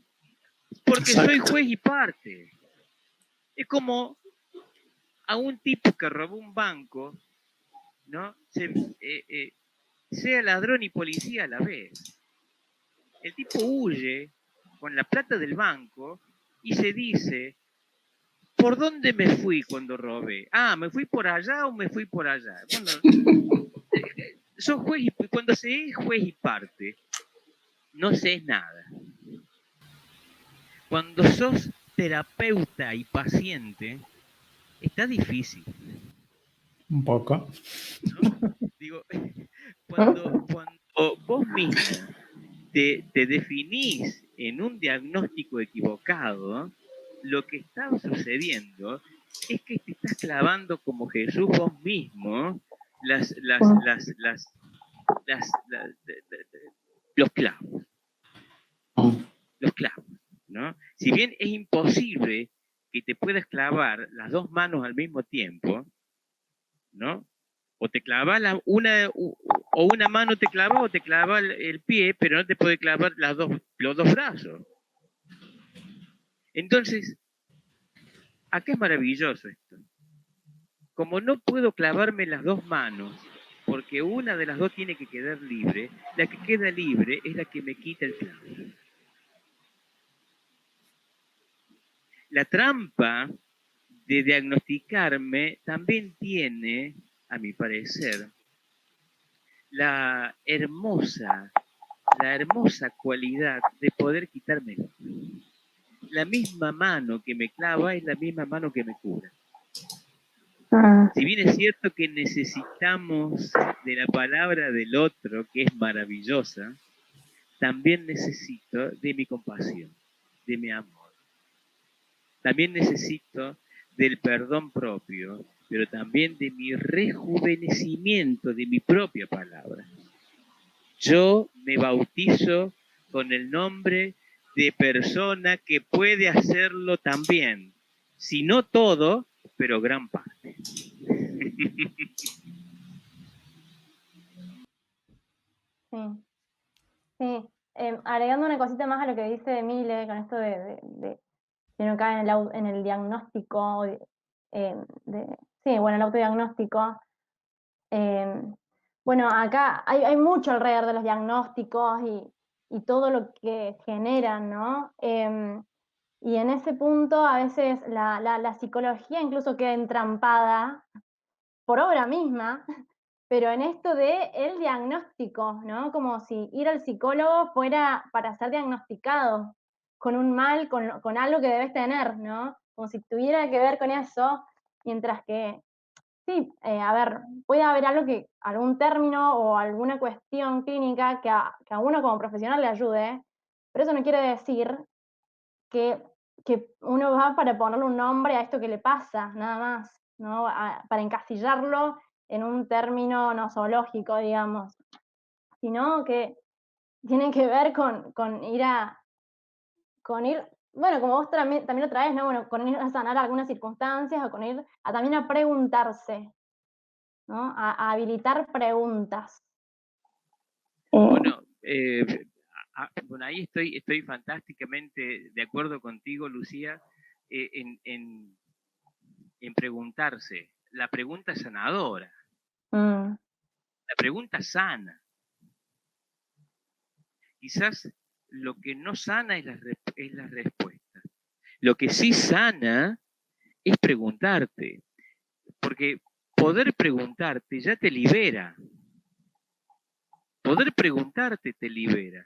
[SPEAKER 3] porque
[SPEAKER 1] Exacto.
[SPEAKER 3] soy juez y parte. Es como a un tipo que robó un banco, ¿no? Sea ladrón y policía a la vez. El tipo huye con la plata del banco y se dice, ¿por dónde me fui cuando robé? ¿Me fui por allá o me fui por allá? Bueno, cuando se es juez y parte, no se es nada. Cuando sos terapeuta y paciente, está difícil.
[SPEAKER 1] Un poco.
[SPEAKER 3] ¿No? Digo, cuando vos mismo te definís en un diagnóstico equivocado, lo que está sucediendo es que te estás clavando como Jesús vos mismo los clavos. Los clavos, ¿no? Si bien es imposible que te puedas clavar las dos manos al mismo tiempo, ¿no? O te clavas una mano te clava o te clava el pie, pero no te puede clavar los dos brazos. Entonces, acá es maravilloso esto. como no puedo clavarme las dos manos, porque una de las dos tiene que quedar libre, la que queda libre es la que me quita el clavo. La trampa de diagnosticarme también tiene, a mi parecer, la hermosa cualidad de poder quitármelo. La misma mano que me clava es la misma mano que me cura. Si bien es cierto que necesitamos de la palabra del otro, que es maravillosa, también necesito de mi compasión, de mi amor. También necesito del perdón propio, pero también de mi rejuvenecimiento de mi propia palabra. Yo me bautizo con el nombre de persona que puede hacerlo también. Si no todo, pero gran parte.
[SPEAKER 2] Sí, sí. Agregando una cosita más a lo que dice Emile, con esto de que no cae en el diagnóstico, sí, bueno, el autodiagnóstico. Bueno, acá hay mucho alrededor de los diagnósticos y todo lo que generan, ¿no? Y en ese punto a veces la psicología incluso queda entrampada por obra misma, pero en esto de el diagnóstico, ¿no? Como si ir al psicólogo fuera para ser diagnosticado con un mal, con algo que debes tener, ¿no? Como si tuviera que ver con eso, mientras que sí, a ver, puede haber algún término o alguna cuestión clínica que a uno como profesional le ayude, pero eso no quiere decir que, que uno va para ponerle un nombre a esto que le pasa, nada más, ¿no? Para encasillarlo en un término nosológico, digamos, sino que tiene que ver con ir, bueno, como vos también lo traes, ¿no? Bueno, con ir a sanar algunas circunstancias o con ir también a preguntarse, ¿no? A habilitar preguntas.
[SPEAKER 3] Bueno, bueno, ahí estoy fantásticamente de acuerdo contigo, Lucía, en preguntarse. La pregunta sanadora, la pregunta sana. Quizás lo que no sana es la respuesta. Lo que sí sana es preguntarte, porque poder preguntarte ya te libera. Poder preguntarte te libera.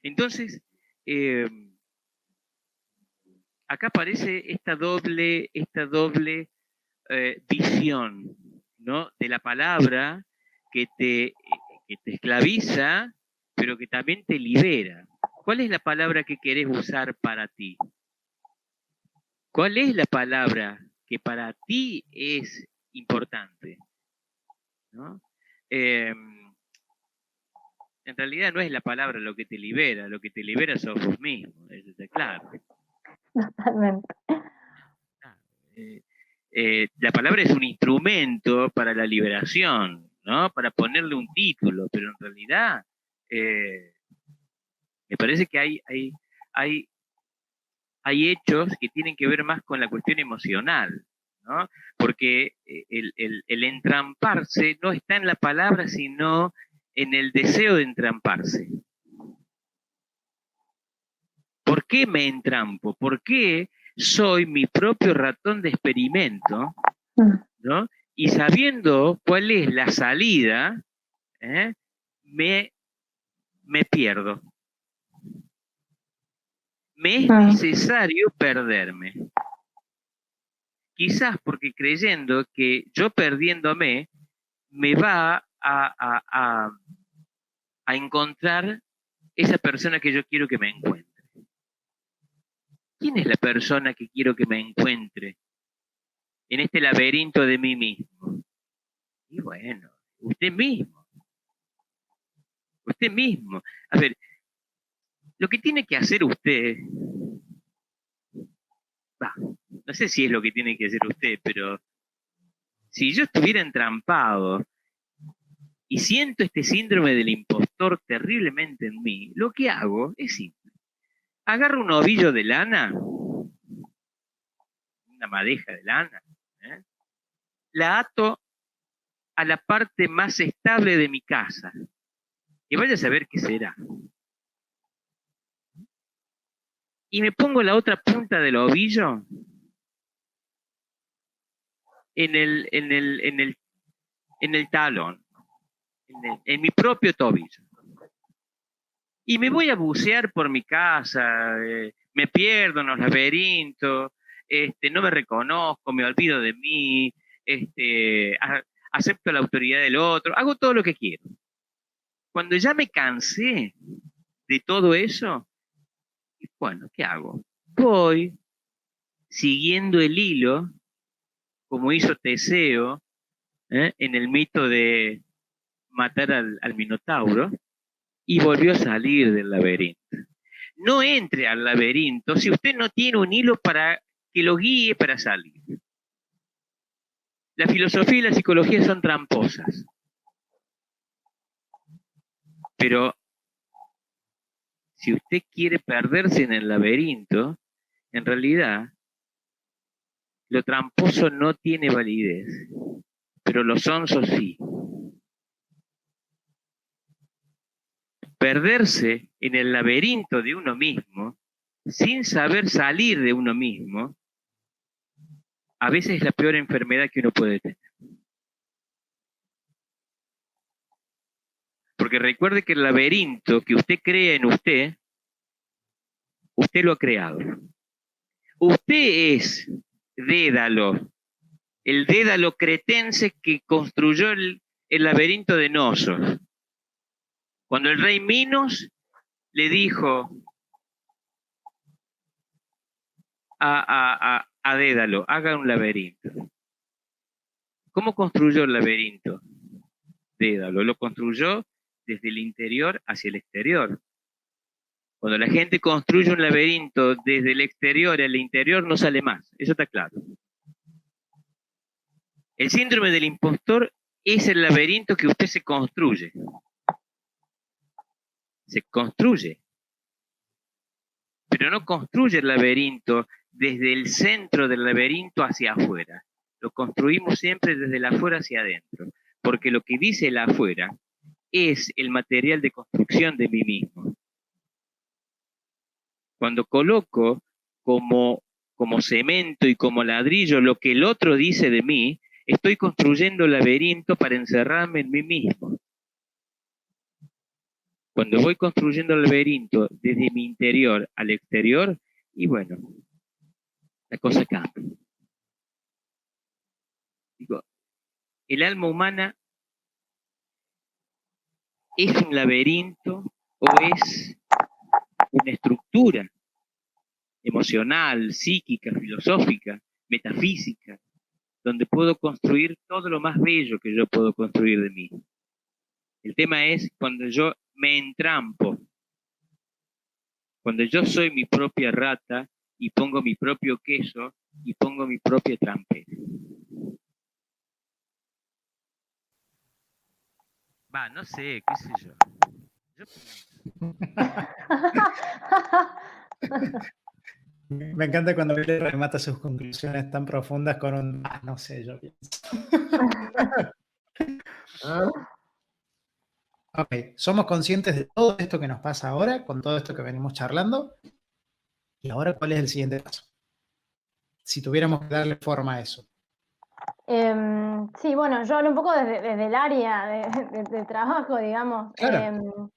[SPEAKER 3] Entonces, acá aparece esta doble visión, ¿no? De la palabra que te esclaviza, pero que también te libera. ¿Cuál es la palabra que querés usar para ti? ¿Cuál es la palabra que para ti es importante? ¿No? En realidad no es la palabra lo que te libera sos vos mismo, eso está claro.
[SPEAKER 2] Totalmente.
[SPEAKER 3] La palabra es un instrumento para la liberación, ¿no? Para ponerle un título, pero en realidad me parece que hay hechos que tienen que ver más con la cuestión emocional, ¿no? Porque el entramparse no está en la palabra, sino en el deseo de entramparse. ¿Por qué me entrampo? ¿Por qué soy mi propio ratón de experimento? ¿No? Y sabiendo cuál es la salida, me pierdo. Me es necesario perderme. Quizás porque creyendo que yo perdiéndome me va a encontrar esa persona que yo quiero que me encuentre. ¿Quién es la persona que quiero que me encuentre en este laberinto de mí mismo? Y bueno, usted mismo. Usted mismo. A ver, lo que tiene que hacer usted, no sé si es lo que tiene que hacer usted, pero si yo estuviera entrampado y siento este síndrome del impostor terriblemente en mí, lo que hago es simple. Agarro un ovillo de lana, una madeja de lana, la ato a la parte más estable de mi casa. Y vaya a saber qué será. Y me pongo la otra punta del ovillo en el talón, en mi propio tobillo. Y me voy a bucear por mi casa, me pierdo en los laberintos, no me reconozco, me olvido de mí, acepto la autoridad del otro, hago todo lo que quiero. Cuando ya me cansé de todo eso, bueno, ¿qué hago? Voy siguiendo el hilo, como hizo Teseo, en el mito de matar al Minotauro, y volvió a salir del laberinto. No entre al laberinto si usted no tiene un hilo para que lo guíe para salir. La filosofía y la psicología son tramposas. Pero si usted quiere perderse en el laberinto, en realidad lo tramposo no tiene validez, pero lo sonso sí. Perderse en el laberinto de uno mismo, sin saber salir de uno mismo, a veces es la peor enfermedad que uno puede tener. Porque recuerde que el laberinto que usted crea en usted lo ha creado. Usted es Dédalo, el Dédalo cretense que construyó el laberinto de Knossos. Cuando el rey Minos le dijo a Dédalo, haga un laberinto. ¿Cómo construyó el laberinto? Dédalo lo construyó desde el interior hacia el exterior. Cuando la gente construye un laberinto desde el exterior al interior, no sale más. Eso está claro. El síndrome del impostor es el laberinto que usted se construye. Se construye. Pero no construye el laberinto desde el centro del laberinto hacia afuera. Lo construimos siempre desde el afuera hacia adentro. Porque lo que dice el afuera es el material de construcción de mí mismo. Cuando coloco como cemento y como ladrillo lo que el otro dice de mí, estoy construyendo laberinto para encerrarme en mí mismo. Cuando voy construyendo el laberinto desde mi interior al exterior, y bueno, la cosa cambia. Digo, el alma humana es un laberinto o es una estructura emocional, psíquica, filosófica, metafísica, donde puedo construir todo lo más bello que yo puedo construir de mí. El tema es cuando yo me entrampo, cuando yo soy mi propia rata y pongo mi propio queso y pongo mi propia trampera. Va, no sé, qué sé yo.
[SPEAKER 1] Me encanta cuando él remata sus conclusiones tan profundas con un no sé, yo pienso. Ok, somos conscientes de todo esto que nos pasa ahora, con todo esto que venimos charlando. Y ahora, ¿cuál es el siguiente paso? Si tuviéramos que darle forma a eso.
[SPEAKER 2] Sí, bueno, yo hablo un poco desde el área de trabajo, digamos.
[SPEAKER 1] Claro.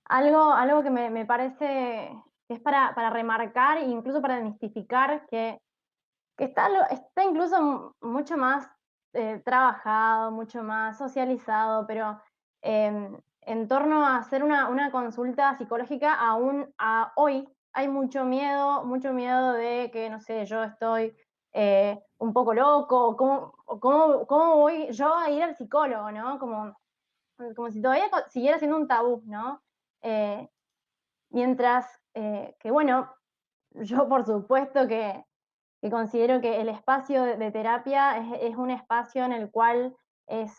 [SPEAKER 2] Algo que me parece que es para remarcar e incluso para demistificar que está incluso mucho más trabajado, mucho más socializado, pero en torno a hacer una consulta psicológica, aún hoy hay mucho miedo de que, no sé, yo estoy un poco loco, o cómo voy yo a ir al psicólogo, ¿no? Como si todavía siguiera siendo un tabú, ¿no? Mientras que, bueno, yo por supuesto que considero que el espacio de terapia es un espacio en el cual es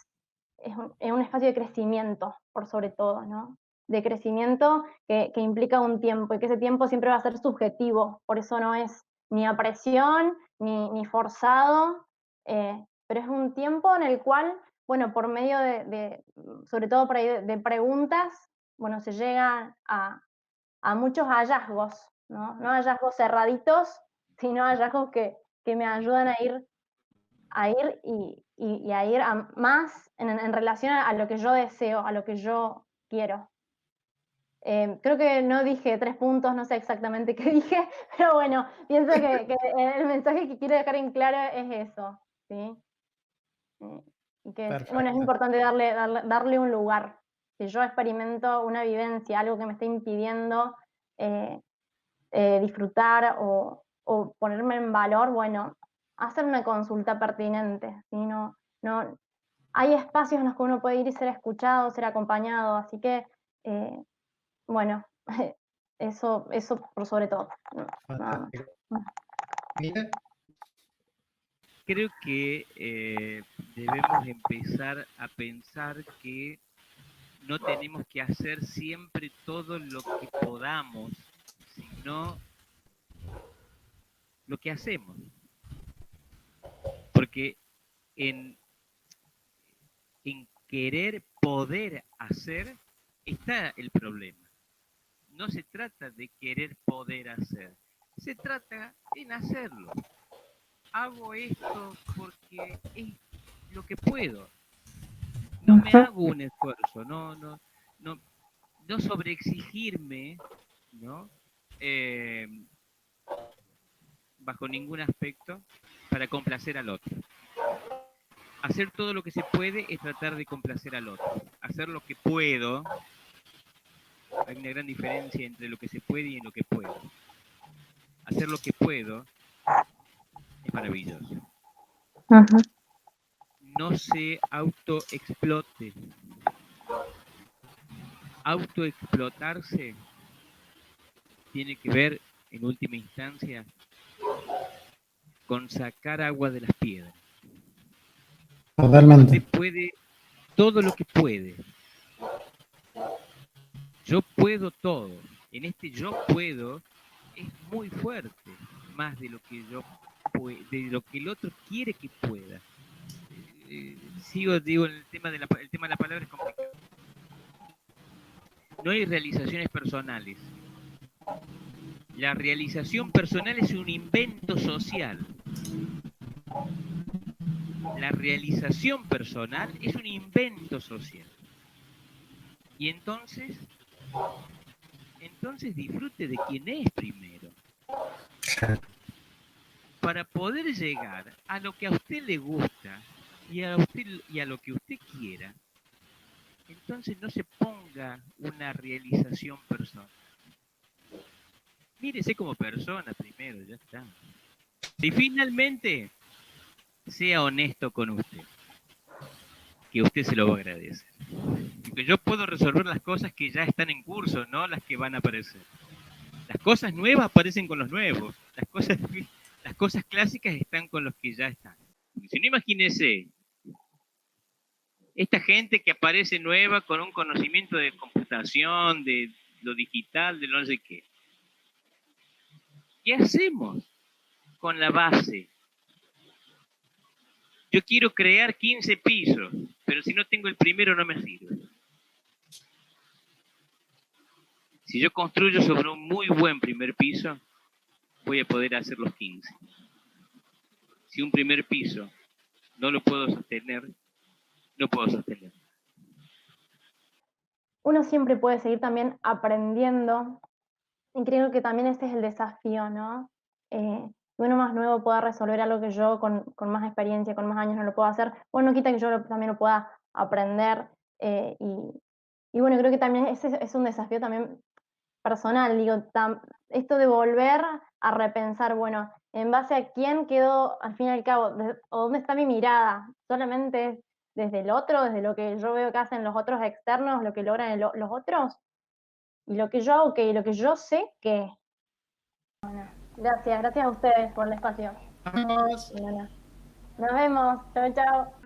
[SPEAKER 2] un espacio de crecimiento, por sobre todo, ¿no? De crecimiento que implica un tiempo y que ese tiempo siempre va a ser subjetivo, por eso no es ni a presión, ni forzado, pero es un tiempo en el cual, bueno, por medio sobre todo por ahí de preguntas, bueno, se llega a muchos hallazgos, ¿no? No hallazgos cerraditos, sino hallazgos que me ayudan a ir y a ir a más en relación a lo que yo deseo, a lo que yo quiero. Creo que no dije 3 puntos, no sé exactamente qué dije, pero bueno, pienso que el mensaje que quiero dejar en claro es eso, ¿sí? Y que bueno, es
[SPEAKER 1] Perfecto.
[SPEAKER 2] importante darle un lugar. Si yo experimento una vivencia, algo que me está impidiendo disfrutar o ponerme en valor, bueno, hacer una consulta pertinente, ¿sí? No, hay espacios en los que uno puede ir y ser escuchado, ser acompañado, así que, bueno, eso por sobre todo. Nada más.
[SPEAKER 1] Fantástico. Mira,
[SPEAKER 3] Creo que debemos empezar a pensar que no tenemos que hacer siempre todo lo que podamos, sino lo que hacemos. Porque en querer poder hacer está el problema. No se trata de querer poder hacer, se trata en hacerlo. Hago esto porque es lo que puedo. No me hago un esfuerzo, no sobreexigirme, ¿no? Bajo ningún aspecto para complacer al otro. Hacer todo lo que se puede es tratar de complacer al otro. Hacer lo que puedo, hay una gran diferencia entre lo que se puede y en lo que puedo. Hacer lo que puedo es maravilloso. No se autoexplote. Autoexplotarse tiene que ver, en última instancia, con sacar agua de las piedras.
[SPEAKER 1] totalmente.
[SPEAKER 3] Usted puede todo lo que puede. Yo puedo todo. En este yo puedo es muy fuerte, más de lo que de lo que el otro quiere que pueda. Digo, el tema de la palabra es complicado. No hay realizaciones personales. La realización personal es un invento social. La realización personal es un invento social. Y entonces disfrute de quien es primero. Para poder llegar a lo que a usted le gusta y a lo que usted quiera, entonces no se ponga una realización personal. Mírese como persona primero, ya está. Y finalmente, sea honesto con usted, que usted se lo va a agradecer. Porque yo puedo resolver las cosas que ya están en curso, no las que van a aparecer. Las cosas nuevas aparecen con los nuevos. Las cosas clásicas están con los que ya están. Si no, imagínese esta gente que aparece nueva con un conocimiento de computación, de lo digital, de no sé qué. ¿Qué hacemos con la base? Yo quiero crear 15 pisos, pero si no tengo el primero no me sirve. Si yo construyo sobre un muy buen primer piso, voy a poder hacer los 15. Si un primer piso no lo puedo sostener, no puedo sostener.
[SPEAKER 2] Uno siempre puede seguir también aprendiendo, y creo que también ese es el desafío, ¿no? Que uno más nuevo pueda resolver algo que yo con más experiencia, con más años no lo puedo hacer, bueno, no quita que yo también lo pueda aprender, y bueno, creo que también ese es un desafío también personal, digo, esto de volver a repensar, bueno, en base a quién quedó al fin y al cabo, o dónde está mi mirada, solamente desde el otro, desde lo que yo veo que hacen los otros externos, lo que logran los otros, y lo que yo hago que, y lo que yo sé que. Bueno, gracias a ustedes por el espacio.
[SPEAKER 1] Vamos.
[SPEAKER 2] Bueno, nos vemos, chao, chao.